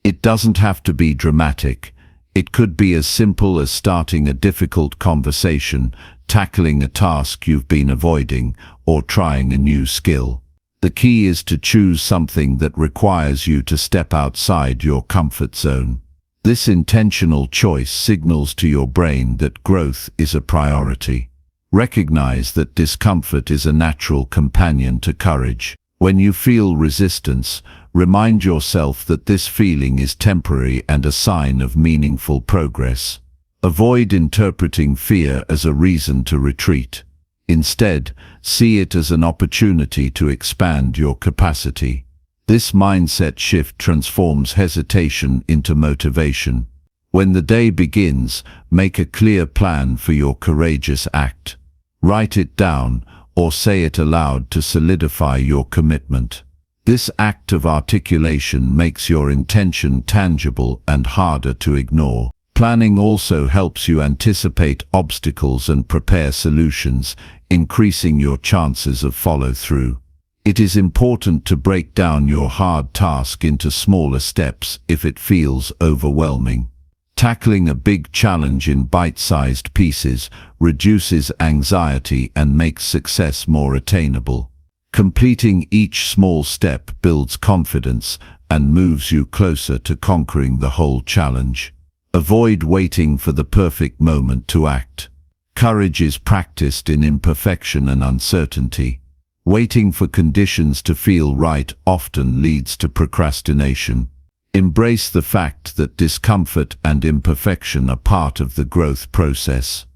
It doesn't have to be dramatic. It could be as simple as starting a difficult conversation, tackling a task you've been avoiding, or trying a new skill. The key is to choose something that requires you to step outside your comfort zone. This intentional choice signals to your brain that growth is a priority. Recognize that discomfort is a natural companion to courage. When you feel resistance, remind yourself that this feeling is temporary and a sign of meaningful progress. Avoid interpreting fear as a reason to retreat. Instead, see it as an opportunity to expand your capacity. This mindset shift transforms hesitation into motivation. When the day begins, make a clear plan for your courageous act. Write it down or say it aloud to solidify your commitment. This act of articulation makes your intention tangible and harder to ignore. Planning also helps you anticipate obstacles and prepare solutions, increasing your chances of follow-through. It is important to break down your hard task into smaller steps if it feels overwhelming. Tackling a big challenge in bite-sized pieces reduces anxiety and makes success more attainable. Completing each small step builds confidence and moves you closer to conquering the whole challenge. Avoid waiting for the perfect moment to act. Courage is practiced in imperfection and uncertainty. Waiting for conditions to feel right often leads to procrastination. Embrace the fact that discomfort and imperfection are part of the growth process.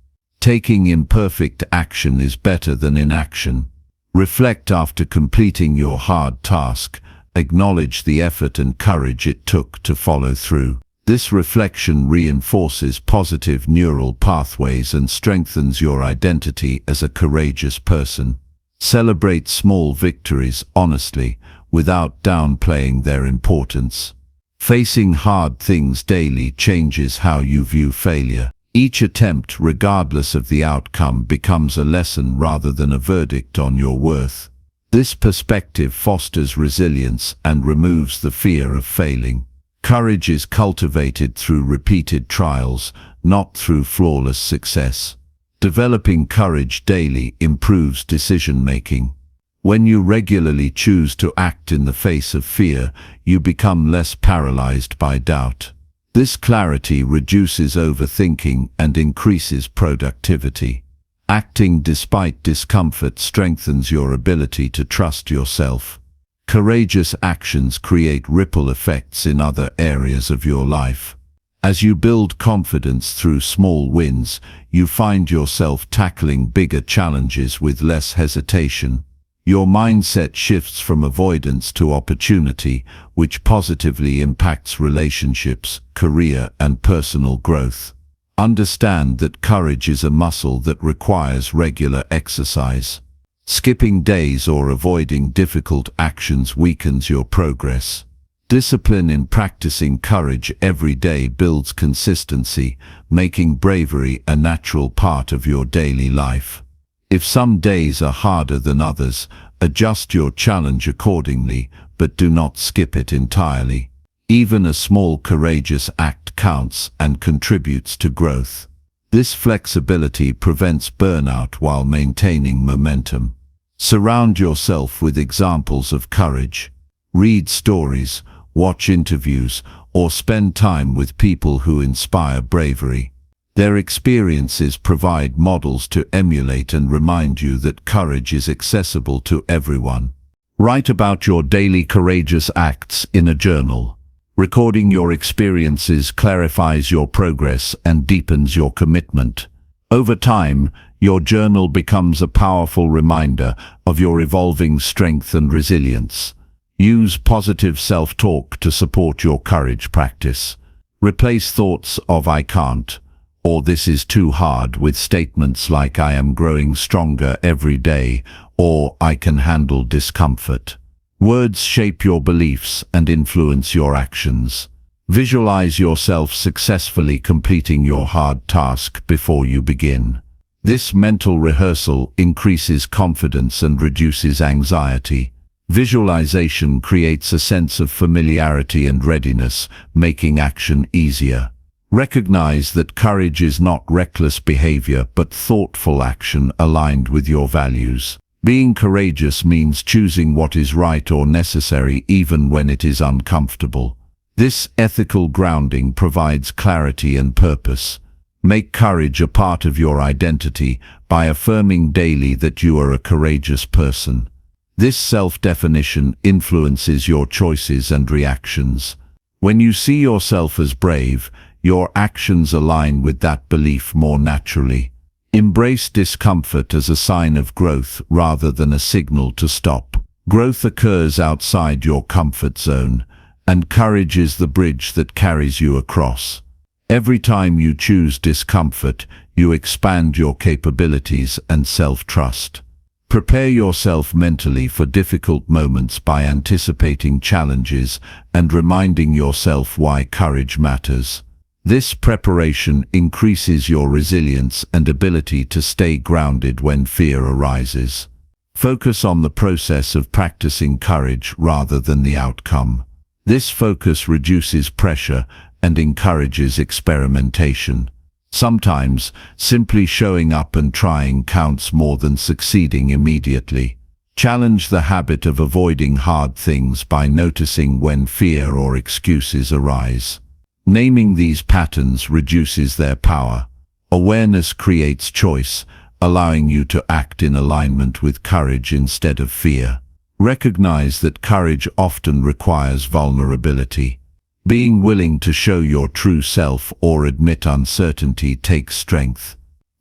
Taking imperfect action is better than inaction. Reflect after completing your hard task. Acknowledge the effort and courage it took to follow through. This reflection reinforces positive neural pathways and strengthens your identity as a courageous person. Celebrate small victories honestly, without downplaying their importance. Facing hard things daily changes how you view failure. Each attempt, regardless of the outcome, becomes a lesson rather than a verdict on your worth. This perspective fosters resilience and removes the fear of failing. Courage is cultivated through repeated trials, not through flawless success. Developing courage daily improves decision-making. When you regularly choose to act in the face of fear, you become less paralyzed by doubt. This clarity reduces overthinking and increases productivity. Acting despite discomfort strengthens your ability to trust yourself. Courageous actions create ripple effects in other areas of your life. As you build confidence through small wins, you find yourself tackling bigger challenges with less hesitation. Your mindset shifts from avoidance to opportunity, which positively impacts relationships, career, and personal growth. Understand that courage is a muscle that requires regular exercise. Skipping days or avoiding difficult actions weakens your progress. Discipline in practicing courage every day builds consistency, making bravery a natural part of your daily life. If some days are harder than others, adjust your challenge accordingly, but do not skip it entirely. Even a small courageous act counts and contributes to growth. This flexibility prevents burnout while maintaining momentum. Surround yourself with examples of courage. Read stories, watch interviews, or spend time with people who inspire bravery. Their experiences provide models to emulate and remind you that courage is accessible to everyone. Write about your daily courageous acts in a journal. Recording your experiences clarifies your progress and deepens your commitment. Over time, your journal becomes a powerful reminder of your evolving strength and resilience. Use positive self-talk to support your courage practice. Replace thoughts of "I can't" or "this is too hard" with statements like "I am growing stronger every day" or "I can handle discomfort." Words shape your beliefs and influence your actions. Visualize yourself successfully completing your hard task before you begin. This mental rehearsal increases confidence and reduces anxiety. Visualization creates a sense of familiarity and readiness, making action easier. Recognize that courage is not reckless behavior but thoughtful action aligned with your values. Being courageous means choosing what is right or necessary even when it is uncomfortable. This ethical grounding provides clarity and purpose. Make courage a part of your identity by affirming daily that you are a courageous person. This self-definition influences your choices and reactions. When you see yourself as brave, your actions align with that belief more naturally. Embrace discomfort as a sign of growth rather than a signal to stop. Growth occurs outside your comfort zone, and courage is the bridge that carries you across. Every time you choose discomfort, you expand your capabilities and self-trust. Prepare yourself mentally for difficult moments by anticipating challenges and reminding yourself why courage matters. This preparation increases your resilience and ability to stay grounded when fear arises. Focus on the process of practicing courage rather than the outcome. This focus reduces pressure and encourages experimentation. Sometimes, simply showing up and trying counts more than succeeding immediately. Challenge the habit of avoiding hard things by noticing when fear or excuses arise. Naming these patterns reduces their power. Awareness creates choice, allowing you to act in alignment with courage instead of fear. Recognize that courage often requires vulnerability. Being willing to show your true self or admit uncertainty takes strength.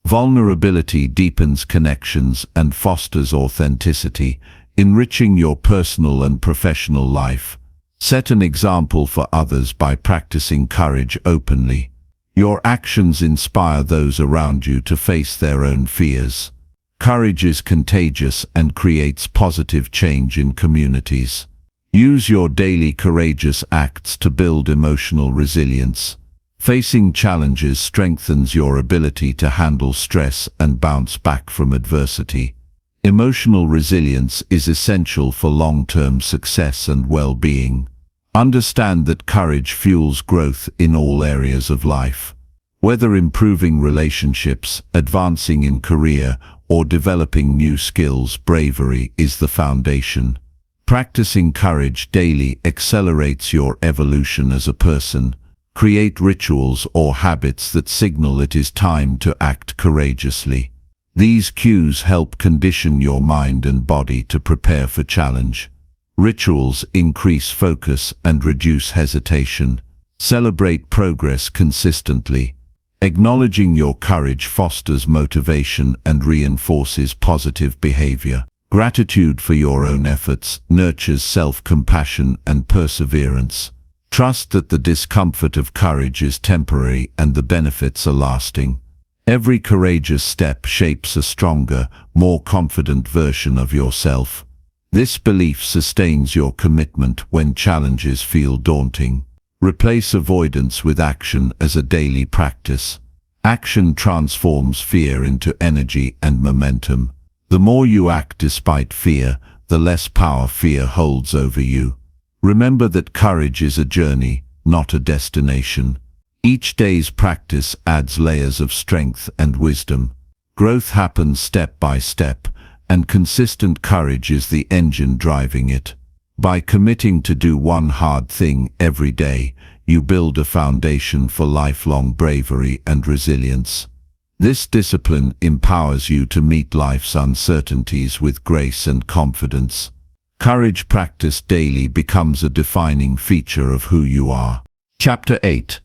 Vulnerability deepens connections and fosters authenticity, enriching your personal and professional life. Set an example for others by practicing courage openly. Your actions inspire those around you to face their own fears. Courage is contagious and creates positive change in communities. Use your daily courageous acts to build emotional resilience. Facing challenges strengthens your ability to handle stress and bounce back from adversity. Emotional resilience is essential for long-term success and well-being. Understand that courage fuels growth in all areas of life. Whether improving relationships, advancing in career, or developing new skills, bravery is the foundation. Practicing courage daily accelerates your evolution as a person. Create rituals or habits that signal it is time to act courageously. These cues help condition your mind and body to prepare for challenge. Rituals increase focus and reduce hesitation. Celebrate progress consistently. Acknowledging your courage fosters motivation and reinforces positive behavior. Gratitude for your own efforts nurtures self-compassion and perseverance. Trust that the discomfort of courage is temporary and the benefits are lasting. Every courageous step shapes a stronger, more confident version of yourself. This belief sustains your commitment when challenges feel daunting. Replace avoidance with action as a daily practice. Action transforms fear into energy and momentum. The more you act despite fear, the less power fear holds over you. Remember that courage is a journey, not a destination. Each day's practice adds layers of strength and wisdom. Growth happens step by step, and consistent courage is the engine driving it. By committing to do one hard thing every day, you build a foundation for lifelong bravery and resilience. This discipline empowers you to meet life's uncertainties with grace and confidence. Courage practiced daily becomes a defining feature of who you are. Chapter 8.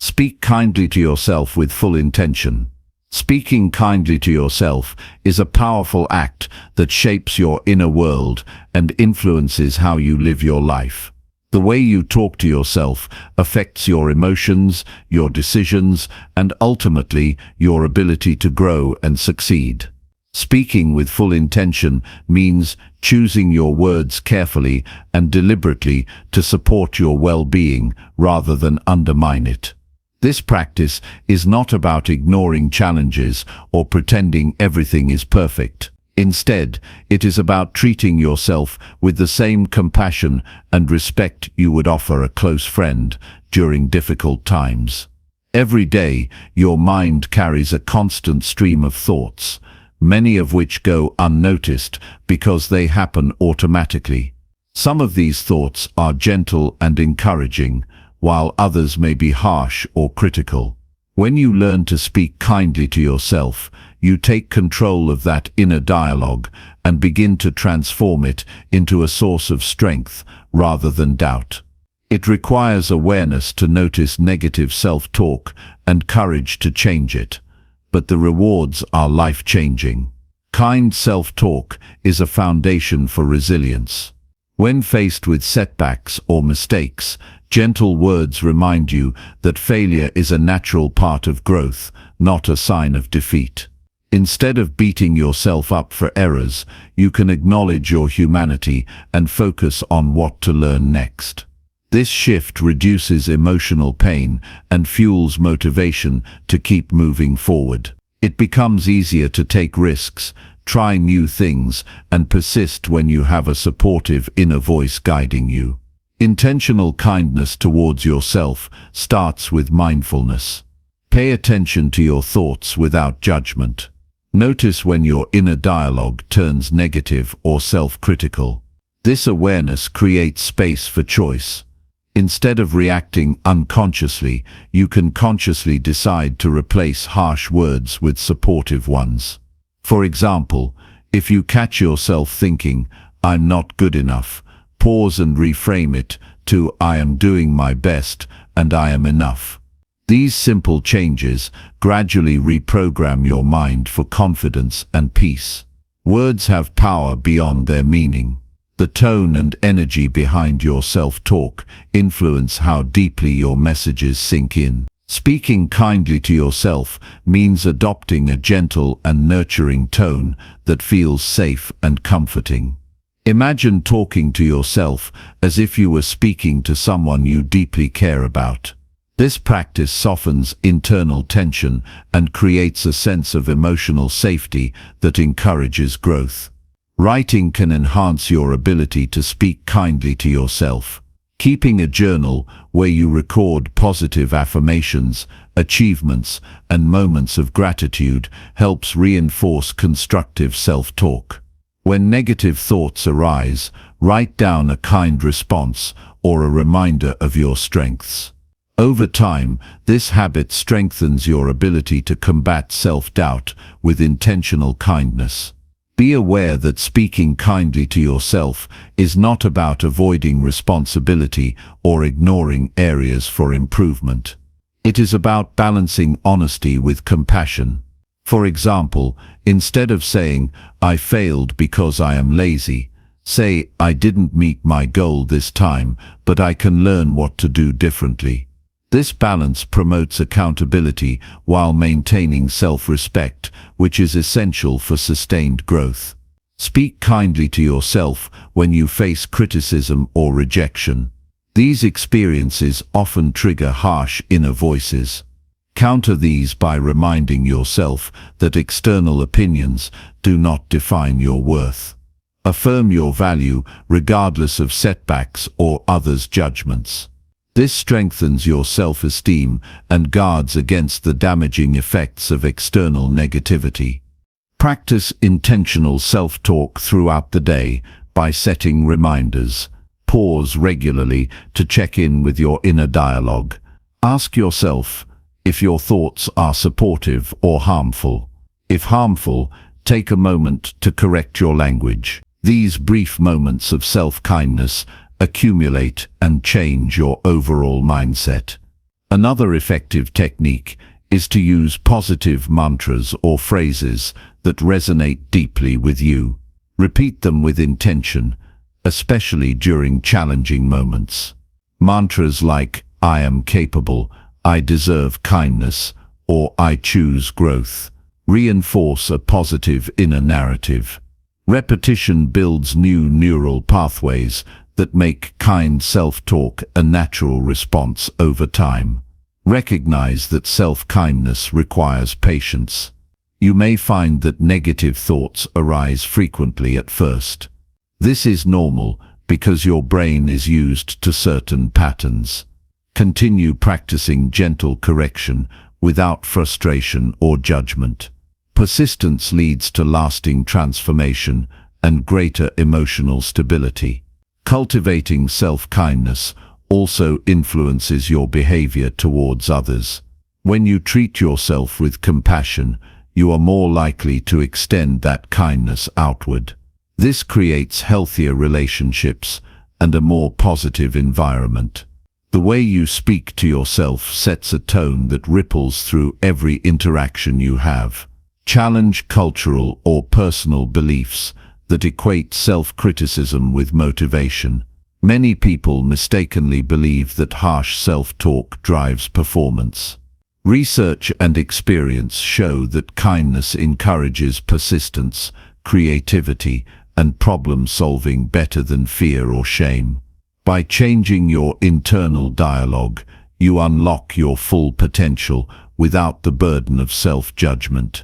Speak kindly to yourself with full intention. Speaking kindly to yourself is a powerful act that shapes your inner world and influences how you live your life. The way you talk to yourself affects your emotions, your decisions, and ultimately your ability to grow and succeed. Speaking with full intention means choosing your words carefully and deliberately to support your well-being rather than undermine it. This practice is not about ignoring challenges or pretending everything is perfect. Instead, it is about treating yourself with the same compassion and respect you would offer a close friend during difficult times. Every day, your mind carries a constant stream of thoughts, many of which go unnoticed because they happen automatically. Some of these thoughts are gentle and encouraging, while others may be harsh or critical. When you learn to speak kindly to yourself, you take control of that inner dialogue and begin to transform it into a source of strength rather than doubt. It requires awareness to notice negative self-talk and courage to change it, but the rewards are life-changing. Kind self-talk is a foundation for resilience. When faced with setbacks or mistakes, gentle words remind you that failure is a natural part of growth, not a sign of defeat. Instead of beating yourself up for errors, you can acknowledge your humanity and focus on what to learn next. This shift reduces emotional pain and fuels motivation to keep moving forward. It becomes easier to take risks, try new things, and persist when you have a supportive inner voice guiding you. Intentional kindness towards yourself starts with mindfulness. Pay attention to your thoughts without judgment. Notice when your inner dialogue turns negative or self-critical. This awareness creates space for choice. Instead of reacting unconsciously, you can consciously decide to replace harsh words with supportive ones. For example, if you catch yourself thinking, "I'm not good enough," pause and reframe it to, "I am doing my best and I am enough." These simple changes gradually reprogram your mind for confidence and peace. Words have power beyond their meaning. The tone and energy behind your self-talk influence how deeply your messages sink in. Speaking kindly to yourself means adopting a gentle and nurturing tone that feels safe and comforting. Imagine talking to yourself as if you were speaking to someone you deeply care about. This practice softens internal tension and creates a sense of emotional safety that encourages growth. Writing can enhance your ability to speak kindly to yourself. Keeping a journal where you record positive affirmations, achievements, and moments of gratitude helps reinforce constructive self-talk. When negative thoughts arise, write down a kind response or a reminder of your strengths. Over time, this habit strengthens your ability to combat self-doubt with intentional kindness. Be aware that speaking kindly to yourself is not about avoiding responsibility or ignoring areas for improvement. It is about balancing honesty with compassion. For example, instead of saying, "I failed because I am lazy," say, "I didn't meet my goal this time, but I can learn what to do differently." This balance promotes accountability while maintaining self-respect, which is essential for sustained growth. Speak kindly to yourself when you face criticism or rejection. These experiences often trigger harsh inner voices. Counter these by reminding yourself that external opinions do not define your worth. Affirm your value regardless of setbacks or others' judgments. This strengthens your self-esteem and guards against the damaging effects of external negativity. Practice intentional self-talk throughout the day by setting reminders. Pause regularly to check in with your inner dialogue. Ask yourself if your thoughts are supportive or harmful. If harmful, take a moment to correct your language. These brief moments of self-kindness accumulate and change your overall mindset. Another effective technique is to use positive mantras or phrases that resonate deeply with you. Repeat them with intention, especially during challenging moments. Mantras like, "I am capable," "I deserve kindness," or "I choose growth" reinforce a positive inner narrative. Repetition builds new neural pathways that make kind self-talk a natural response over time. Recognize that self-kindness requires patience. You may find that negative thoughts arise frequently at first. This is normal because your brain is used to certain patterns. Continue practicing gentle correction without frustration or judgment. Persistence leads to lasting transformation and greater emotional stability. Cultivating self-kindness also influences your behavior towards others. When you treat yourself with compassion, you are more likely to extend that kindness outward. This creates healthier relationships and a more positive environment. The way you speak to yourself sets a tone that ripples through every interaction you have. Challenge cultural or personal beliefs that equate self-criticism with motivation. Many people mistakenly believe that harsh self-talk drives performance. Research and experience show that kindness encourages persistence, creativity, and problem-solving better than fear or shame. By changing your internal dialogue, you unlock your full potential without the burden of self-judgment.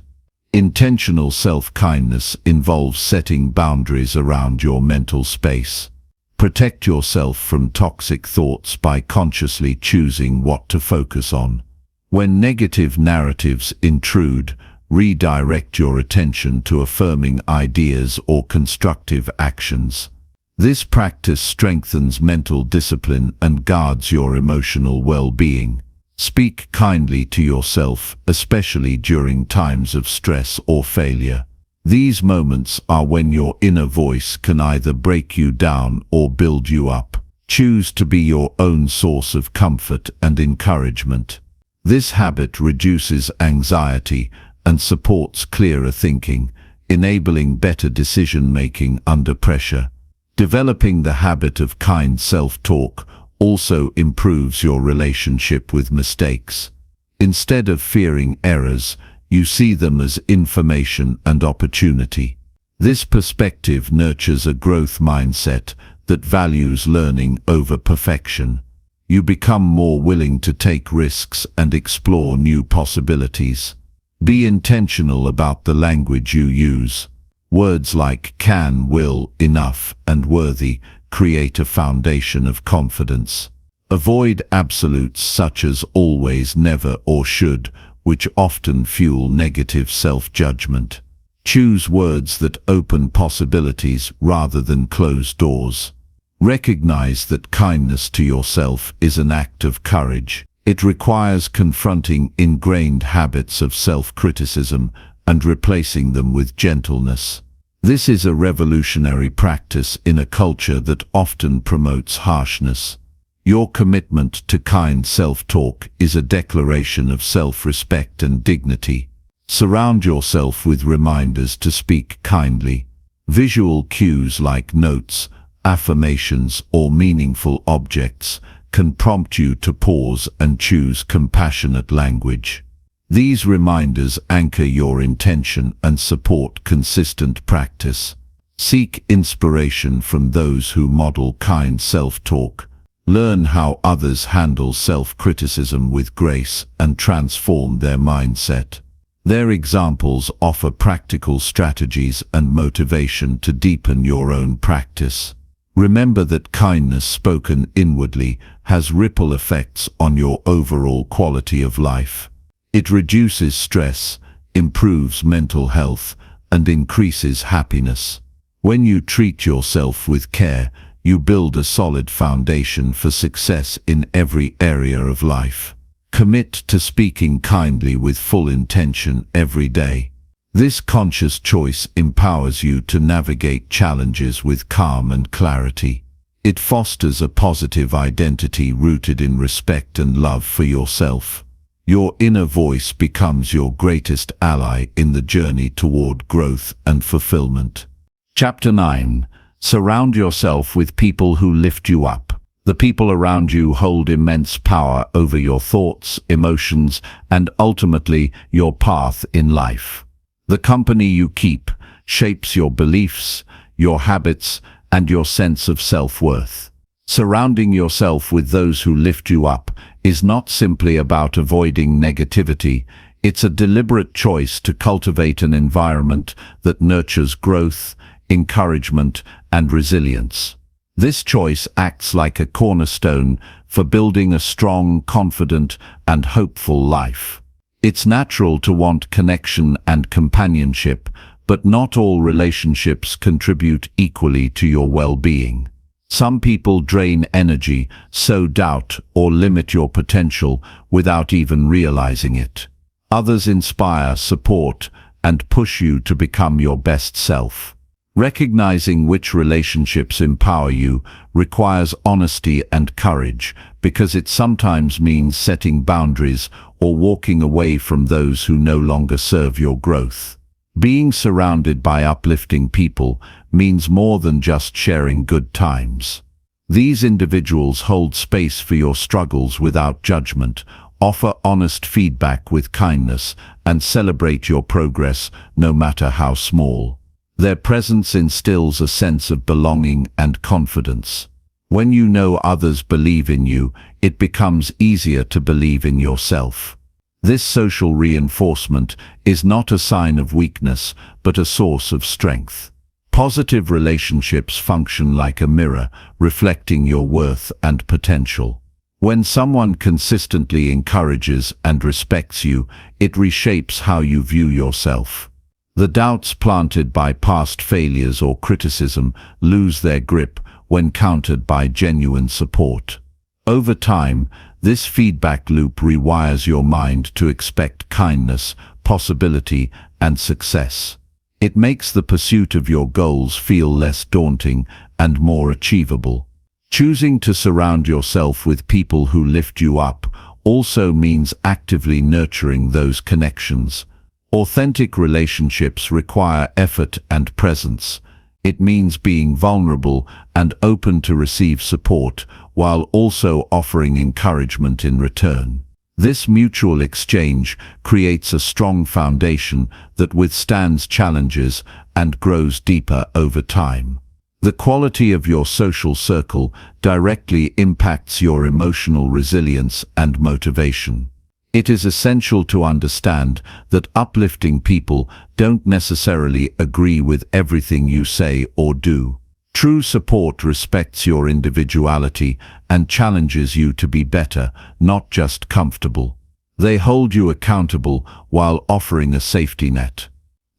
Intentional self-kindness involves setting boundaries around your mental space. Protect yourself from toxic thoughts by consciously choosing what to focus on. When negative narratives intrude, redirect your attention to affirming ideas or constructive actions. This practice strengthens mental discipline and guards your emotional well-being. Speak kindly to yourself, especially during times of stress or failure. These moments are when your inner voice can either break you down or build you up. Choose to be your own source of comfort and encouragement. This habit reduces anxiety and supports clearer thinking, enabling better decision-making under pressure. Developing the habit of kind self-talk also improves your relationship with mistakes. Instead of fearing errors, you see them as information and opportunity. This perspective nurtures a growth mindset that values learning over perfection. You become more willing to take risks and explore new possibilities. Be intentional about the language you use. Words like can, will, enough, and worthy create a foundation of confidence. Avoid absolutes such as always, never, or should, which often fuel negative self-judgment. Choose words that open possibilities rather than close doors. Recognize that kindness to yourself is an act of courage. It requires confronting ingrained habits of self-criticism and replacing them with gentleness. This is a revolutionary practice in a culture that often promotes harshness. Your commitment to kind self-talk is a declaration of self-respect and dignity. Surround yourself with reminders to speak kindly. Visual cues like notes, affirmations, or meaningful objects can prompt you to pause and choose compassionate language. These reminders anchor your intention and support consistent practice. Seek inspiration from those who model kind self-talk. Learn how others handle self-criticism with grace and transform their mindset. Their examples offer practical strategies and motivation to deepen your own practice. Remember that kindness spoken inwardly has ripple effects on your overall quality of life. It reduces stress, improves mental health, and increases happiness. When you treat yourself with care, you build a solid foundation for success in every area of life. Commit to speaking kindly with full intention every day. This conscious choice empowers you to navigate challenges with calm and clarity. It fosters a positive identity rooted in respect and love for yourself. Your inner voice becomes your greatest ally in the journey toward growth and fulfillment. Chapter 9. Surround yourself with people who lift you up. The people around you hold immense power over your thoughts, emotions, and ultimately your path in life. The company you keep shapes your beliefs, your habits, and your sense of self-worth. Surrounding yourself with those who lift you up is not simply about avoiding negativity. It's a deliberate choice to cultivate an environment that nurtures growth, encouragement, and resilience. This choice acts like a cornerstone for building a strong, confident, and hopeful life. It's natural to want connection and companionship, but not all relationships contribute equally to your well-being. Some people drain energy, sow doubt, or limit your potential without even realizing it. Others inspire, support, and push you to become your best self. Recognizing which relationships empower you requires honesty and courage, because it sometimes means setting boundaries or walking away from those who no longer serve your growth. Being surrounded by uplifting people means more than just sharing good times. These individuals hold space for your struggles without judgment, offer honest feedback with kindness, and celebrate your progress, no matter how small. Their presence instills a sense of belonging and confidence. When you know others believe in you, it becomes easier to believe in yourself. This social reinforcement is not a sign of weakness, but a source of strength. Positive relationships function like a mirror, reflecting your worth and potential. When someone consistently encourages and respects you, it reshapes how you view yourself. The doubts planted by past failures or criticism lose their grip when countered by genuine support. Over time, this feedback loop rewires your mind to expect kindness, possibility, and success. It makes the pursuit of your goals feel less daunting and more achievable. Choosing to surround yourself with people who lift you up also means actively nurturing those connections. Authentic relationships require effort and presence. It means being vulnerable and open to receive support, while also offering encouragement in return. This mutual exchange creates a strong foundation that withstands challenges and grows deeper over time. The quality of your social circle directly impacts your emotional resilience and motivation. It is essential to understand that uplifting people don't necessarily agree with everything you say or do. True support respects your individuality and challenges you to be better, not just comfortable. They hold you accountable while offering a safety net.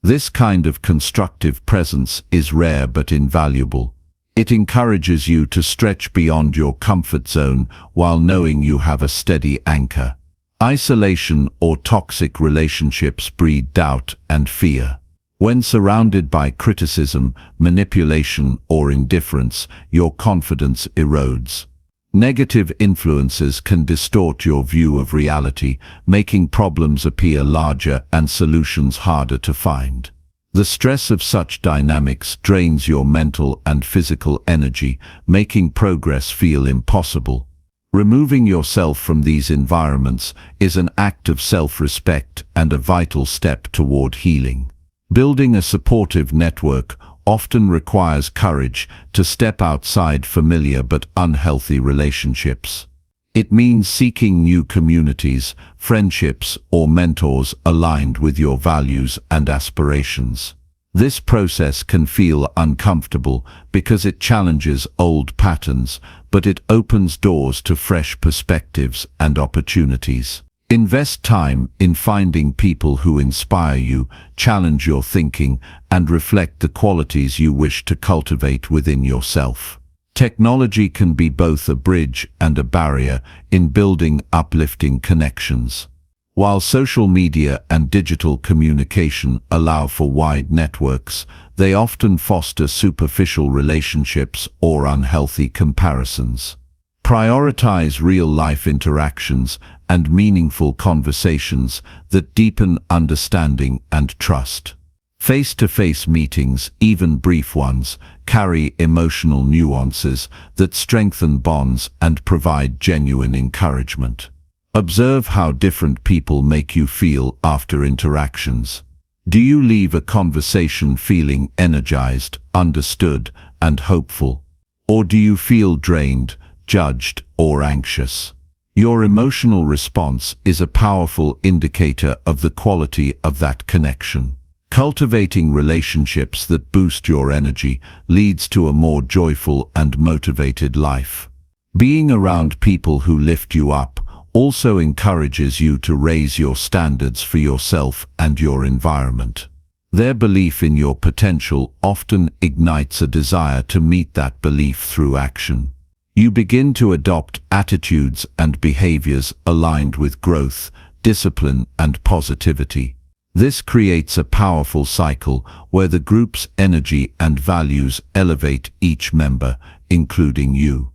This kind of constructive presence is rare but invaluable. It encourages you to stretch beyond your comfort zone while knowing you have a steady anchor. Isolation or toxic relationships breed doubt and fear. When surrounded by criticism, manipulation, or indifference, your confidence erodes. Negative influences can distort your view of reality, making problems appear larger and solutions harder to find. The stress of such dynamics drains your mental and physical energy, making progress feel impossible. Removing yourself from these environments is an act of self-respect and a vital step toward healing. Building a supportive network often requires courage to step outside familiar but unhealthy relationships. It means seeking new communities, friendships, or mentors aligned with your values and aspirations. This process can feel uncomfortable because it challenges old patterns, but it opens doors to fresh perspectives and opportunities. Invest time in finding people who inspire you, challenge your thinking, and reflect the qualities you wish to cultivate within yourself. Technology can be both a bridge and a barrier in building uplifting connections. While social media and digital communication allow for wide networks, they often foster superficial relationships or unhealthy comparisons. Prioritize real-life interactions and meaningful conversations that deepen understanding and trust. Face-to-face meetings, even brief ones, carry emotional nuances that strengthen bonds and provide genuine encouragement. Observe how different people make you feel after interactions. Do you leave a conversation feeling energized, understood, and hopeful? Or do you feel drained, judged, or anxious? Your emotional response is a powerful indicator of the quality of that connection. Cultivating relationships that boost your energy leads to a more joyful and motivated life. Being around people who lift you up also encourages you to raise your standards for yourself and your environment. Their belief in your potential often ignites a desire to meet that belief through action. You begin to adopt attitudes and behaviors aligned with growth, discipline, and positivity. This creates a powerful cycle where the group's energy and values elevate each member, including you.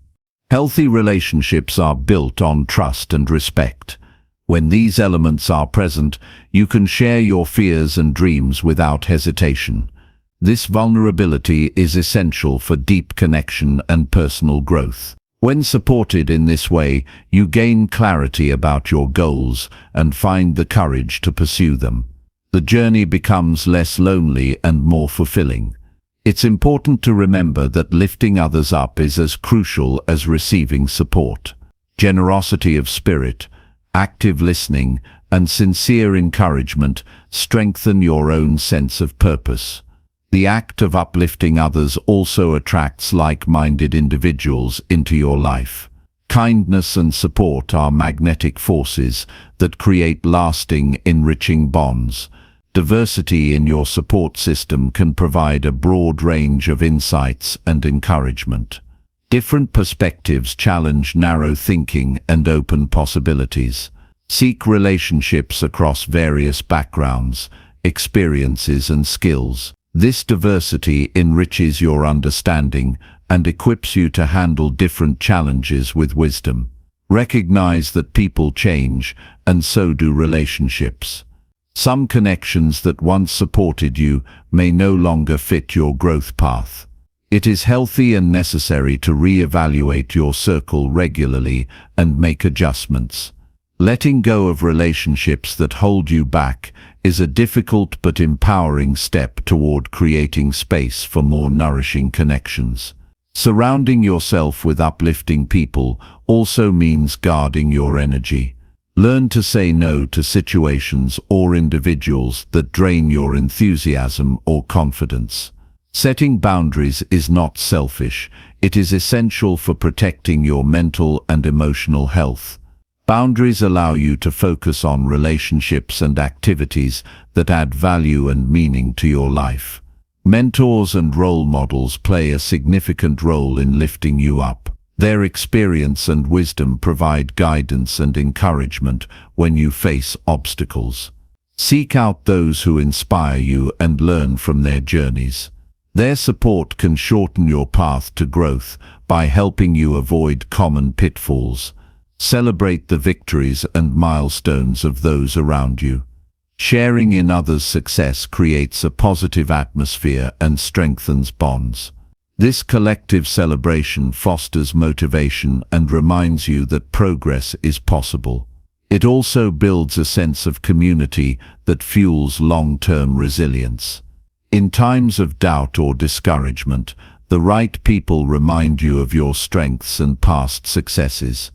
Healthy relationships are built on trust and respect. When these elements are present, you can share your fears and dreams without hesitation. This vulnerability is essential for deep connection and personal growth. When supported in this way, you gain clarity about your goals and find the courage to pursue them. The journey becomes less lonely and more fulfilling. It's important to remember that lifting others up is as crucial as receiving support. Generosity of spirit, active listening, and sincere encouragement strengthen your own sense of purpose. The act of uplifting others also attracts like-minded individuals into your life. Kindness and support are magnetic forces that create lasting, enriching bonds. Diversity in your support system can provide a broad range of insights and encouragement. Different perspectives challenge narrow thinking and open possibilities. Seek relationships across various backgrounds, experiences, and skills. This diversity enriches your understanding and equips you to handle different challenges with wisdom. Recognize that people change, and so do relationships. Some connections that once supported you may no longer fit your growth path. It is healthy and necessary to re-evaluate your circle regularly and make adjustments. Letting go of relationships that hold you back is a difficult but empowering step toward creating space for more nourishing connections. Surrounding yourself with uplifting people also means guarding your energy. Learn to say no to situations or individuals that drain your enthusiasm or confidence. Setting boundaries is not selfish. It is essential for protecting your mental and emotional health. Boundaries allow you to focus on relationships and activities that add value and meaning to your life. Mentors and role models play a significant role in lifting you up. Their experience and wisdom provide guidance and encouragement when you face obstacles. Seek out those who inspire you and learn from their journeys. Their support can shorten your path to growth by helping you avoid common pitfalls. Celebrate the victories and milestones of those around you. Sharing in others' success creates a positive atmosphere and strengthens bonds. This collective celebration fosters motivation and reminds you that progress is possible. It also builds a sense of community that fuels long-term resilience. In times of doubt or discouragement, the right people remind you of your strengths and past successes.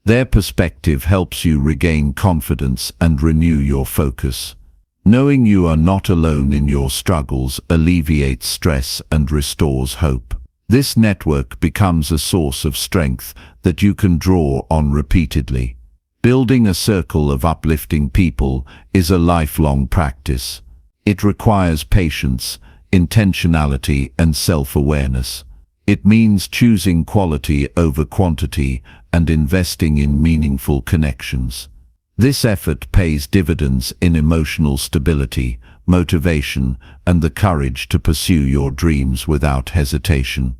Their perspective helps you regain confidence and renew your focus. Knowing you are not alone in your struggles alleviates stress and restores hope. This network becomes a source of strength that you can draw on repeatedly. Building a circle of uplifting people is a lifelong practice. It requires patience, intentionality, and self-awareness. It means choosing quality over quantity and investing in meaningful connections. This effort pays dividends in emotional stability, motivation, and the courage to pursue your dreams without hesitation.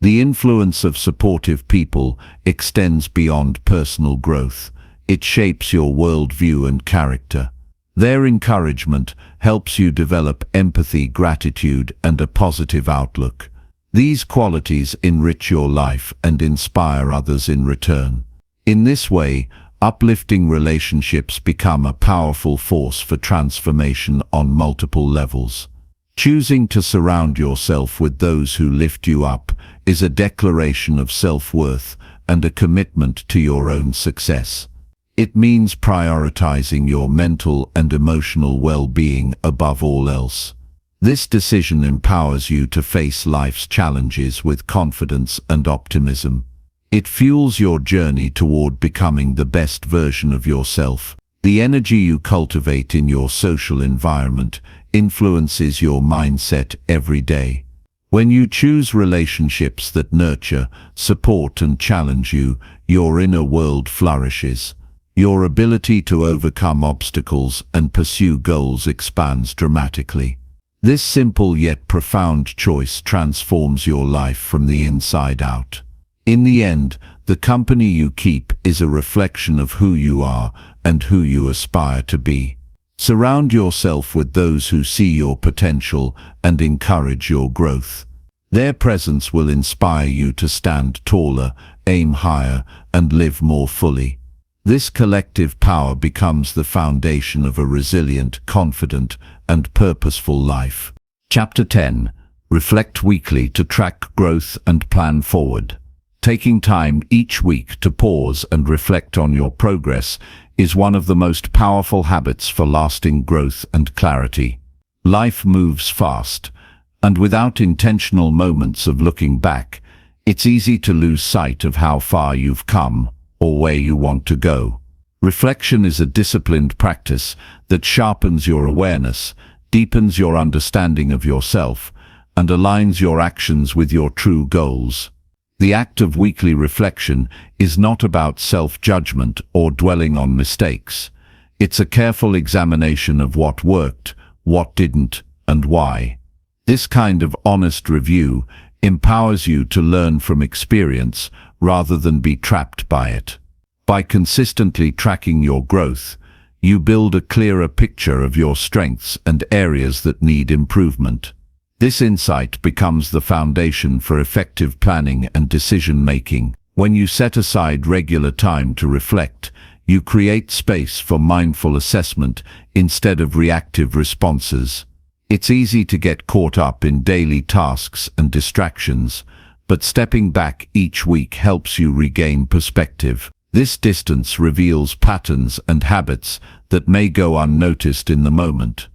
The influence of supportive people extends beyond personal growth. It shapes your worldview and character. Their encouragement helps you develop empathy, gratitude, and a positive outlook. These qualities enrich your life and inspire others in return. In this way, uplifting relationships become a powerful force for transformation on multiple levels. Choosing to surround yourself with those who lift you up is a declaration of self-worth and a commitment to your own success. It means prioritizing your mental and emotional well-being above all else. This decision empowers you to face life's challenges with confidence and optimism. It fuels your journey toward becoming the best version of yourself. The energy you cultivate in your social environment influences your mindset every day. When you choose relationships that nurture, support and challenge you, your inner world flourishes. Your ability to overcome obstacles and pursue goals expands dramatically. This simple yet profound choice transforms your life from the inside out. In the end, the company you keep is a reflection of who you are and who you aspire to be. Surround yourself with those who see your potential and encourage your growth. Their presence will inspire you to stand taller, aim higher, and live more fully. This collective power becomes the foundation of a resilient, confident, and purposeful life. Chapter 10. Reflect weekly to track growth and plan forward. Taking time each week to pause and reflect on your progress is one of the most powerful habits for lasting growth and clarity. Life moves fast, and without intentional moments of looking back, it's easy to lose sight of how far you've come or where you want to go. Reflection is a disciplined practice that sharpens your awareness, deepens your understanding of yourself, and aligns your actions with your true goals. The act of weekly reflection is not about self-judgment or dwelling on mistakes. It's a careful examination of what worked, what didn't, and why. This kind of honest review empowers you to learn from experience rather than be trapped by it. By consistently tracking your growth, you build a clearer picture of your strengths and areas that need improvement. This insight becomes the foundation for effective planning and decision-making. When you set aside regular time to reflect, you create space for mindful assessment instead of reactive responses. It's easy to get caught up in daily tasks and distractions, but stepping back each week helps you regain perspective. This distance reveals patterns and habits that may go unnoticed in the moment.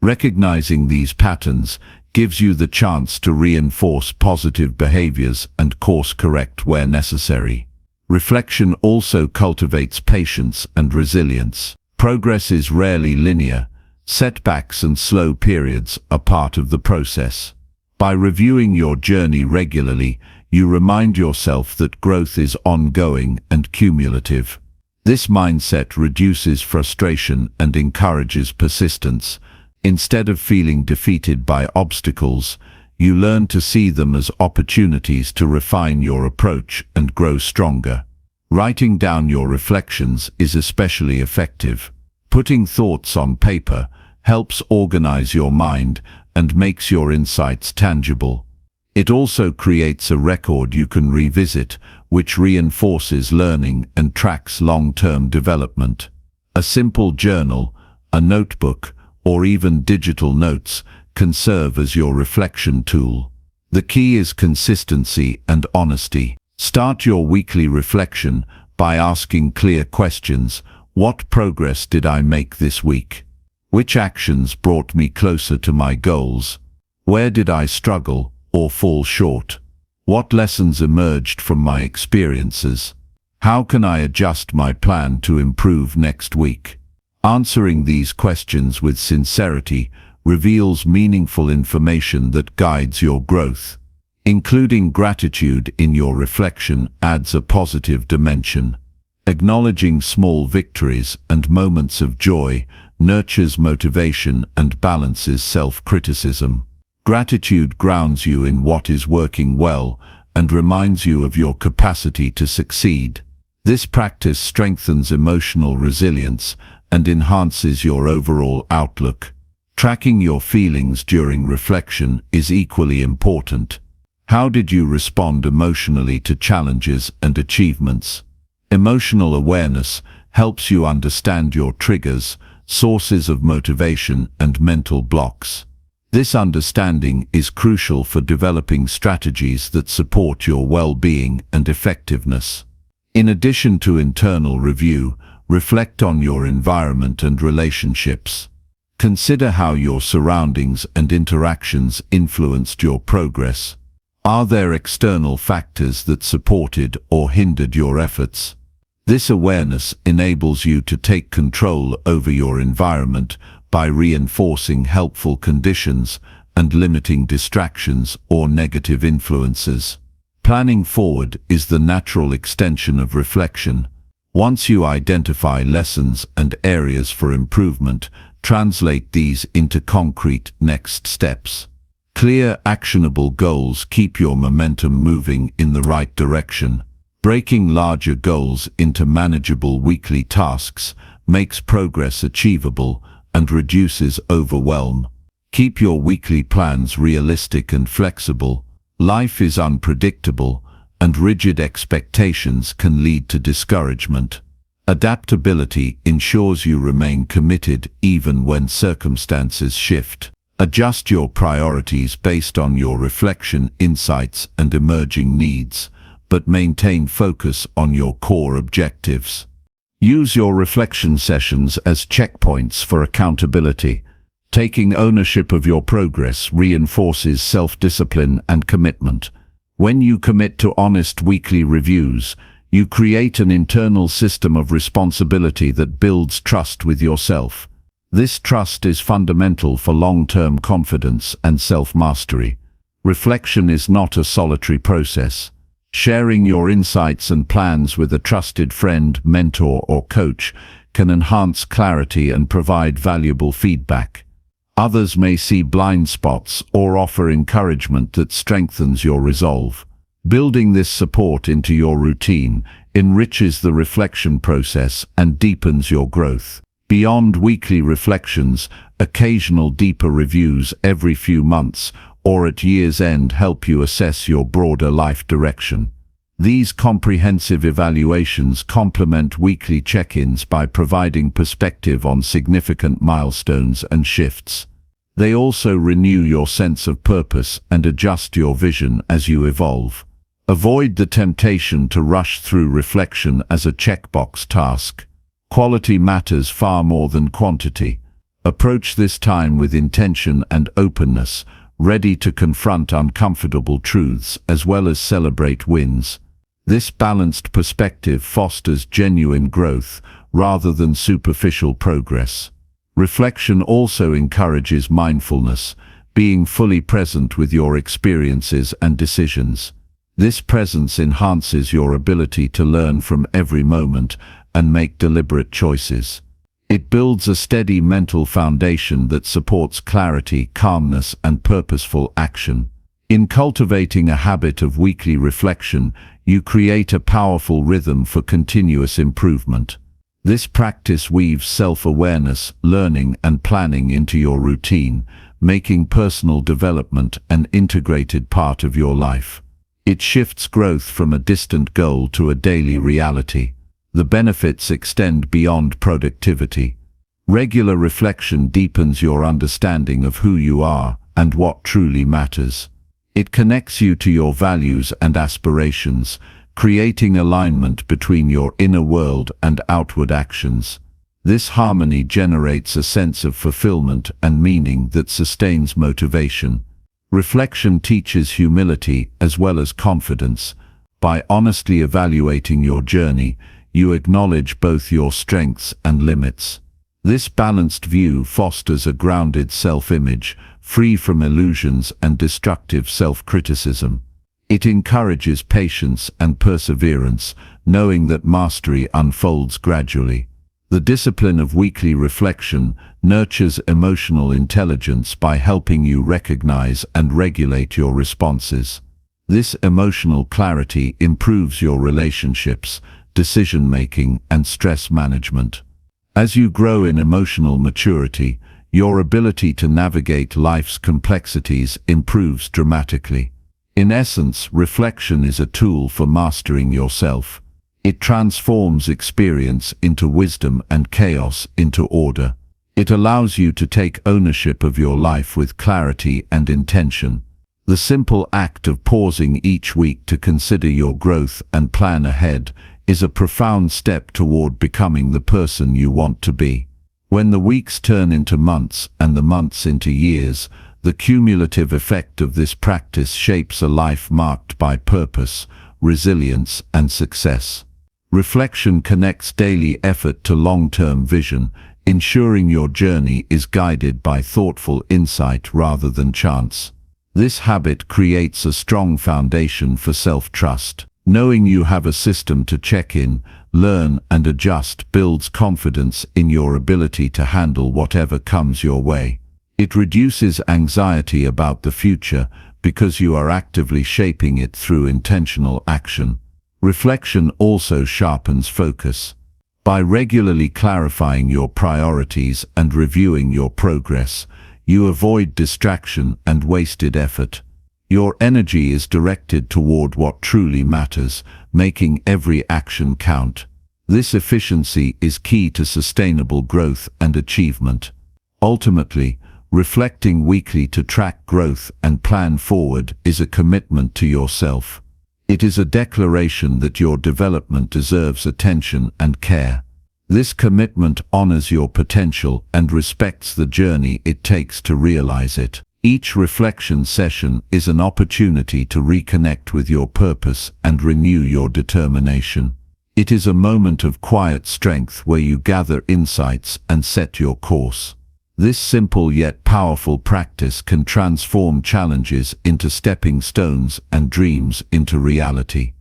Recognizing these patterns gives you the chance to reinforce positive behaviors and course-correct where necessary. Reflection also cultivates patience and resilience. Progress is rarely linear. Setbacks and slow periods are part of the process. By reviewing your journey regularly, you remind yourself that growth is ongoing and cumulative. This mindset reduces frustration and encourages persistence. Instead of feeling defeated by obstacles, you learn to see them as opportunities to refine your approach and grow stronger. Writing down your reflections is especially effective. Putting thoughts on paper helps organize your mind and makes your insights tangible. It also creates a record you can revisit, which reinforces learning and tracks long-term development. A simple journal, a notebook, or even digital notes can serve as your reflection tool. The key is consistency and honesty. Start your weekly reflection by asking clear questions. What progress did I make this week? Which actions brought me closer to my goals? Where did I struggle or fall short? What lessons emerged from my experiences? How can I adjust my plan to improve next week? Answering these questions with sincerity reveals meaningful information that guides your growth. Including gratitude in your reflection adds a positive dimension. Acknowledging small victories and moments of joy nurtures motivation and balances self-criticism. Gratitude grounds you in what is working well and reminds you of your capacity to succeed. This practice strengthens emotional resilience and enhances your overall outlook. Tracking your feelings during reflection is equally important. How did you respond emotionally to challenges and achievements? Emotional awareness helps you understand your triggers, sources of motivation, and mental blocks. This understanding is crucial for developing strategies that support your well-being and effectiveness. In addition to internal review, reflect on your environment and relationships. Consider how your surroundings and interactions influenced your progress. Are there external factors that supported or hindered your efforts? This awareness enables you to take control over your environment by reinforcing helpful conditions and limiting distractions or negative influences. Planning forward is the natural extension of reflection. Once you identify lessons and areas for improvement, translate these into concrete next steps. Clear, actionable goals keep your momentum moving in the right direction. Breaking larger goals into manageable weekly tasks makes progress achievable and reduces overwhelm. Keep your weekly plans realistic and flexible. Life is unpredictable, and rigid expectations can lead to discouragement. Adaptability ensures you remain committed even when circumstances shift. Adjust your priorities based on your reflection, insights, and emerging needs, but maintain focus on your core objectives. Use your reflection sessions as checkpoints for accountability. Taking ownership of your progress reinforces self-discipline and commitment. When you commit to honest weekly reviews, you create an internal system of responsibility that builds trust with yourself. This trust is fundamental for long-term confidence and self-mastery. Reflection is not a solitary process. Sharing your insights and plans with a trusted friend, mentor, or coach can enhance clarity and provide valuable feedback. Others may see blind spots or offer encouragement that strengthens your resolve. Building this support into your routine enriches the reflection process and deepens your growth. Beyond weekly reflections, occasional deeper reviews every few months or at year's end help you assess your broader life direction. These comprehensive evaluations complement weekly check-ins by providing perspective on significant milestones and shifts. They also renew your sense of purpose and adjust your vision as you evolve. Avoid the temptation to rush through reflection as a checkbox task. Quality matters far more than quantity. Approach this time with intention and openness, ready to confront uncomfortable truths as well as celebrate wins. This balanced perspective fosters genuine growth rather than superficial progress. Reflection also encourages mindfulness, being fully present with your experiences and decisions. This presence enhances your ability to learn from every moment and make deliberate choices. It builds a steady mental foundation that supports clarity, calmness, and purposeful action. In cultivating a habit of weekly reflection, you create a powerful rhythm for continuous improvement. This practice weaves self-awareness, learning, and planning into your routine, making personal development an integrated part of your life. It shifts growth from a distant goal to a daily reality. The benefits extend beyond productivity. Regular reflection deepens your understanding of who you are and what truly matters. It connects you to your values and aspirations, creating alignment between your inner world and outward actions. This harmony generates a sense of fulfillment and meaning that sustains motivation. Reflection teaches humility as well as confidence. By honestly evaluating your journey, you acknowledge both your strengths and limits. This balanced view fosters a grounded self-image, free from illusions and destructive self-criticism. It encourages patience and perseverance, knowing that mastery unfolds gradually. The discipline of weekly reflection nurtures emotional intelligence by helping you recognize and regulate your responses. This emotional clarity improves your relationships, decision-making, and stress management. As you grow in emotional maturity, your ability to navigate life's complexities improves dramatically. In essence, reflection is a tool for mastering yourself. It transforms experience into wisdom and chaos into order. It allows you to take ownership of your life with clarity and intention. The simple act of pausing each week to consider your growth and plan ahead is a profound step toward becoming the person you want to be. When the weeks turn into months and the months into years, the cumulative effect of this practice shapes a life marked by purpose, resilience, and success. Reflection connects daily effort to long-term vision, ensuring your journey is guided by thoughtful insight rather than chance. This habit creates a strong foundation for self-trust. Knowing you have a system to check in, learn and adjust builds confidence in your ability to handle whatever comes your way. It reduces anxiety about the future because you are actively shaping it through intentional action. Reflection also sharpens focus. By regularly clarifying your priorities and reviewing your progress, you avoid distraction and wasted effort. Your energy is directed toward what truly matters, making every action count. This efficiency is key to sustainable growth and achievement. Ultimately, reflecting weekly to track growth and plan forward is a commitment to yourself. It is a declaration that your development deserves attention and care. This commitment honors your potential and respects the journey it takes to realize it. Each reflection session is an opportunity to reconnect with your purpose and renew your determination. It is a moment of quiet strength where you gather insights and set your course. This simple yet powerful practice can transform challenges into stepping stones and dreams into reality.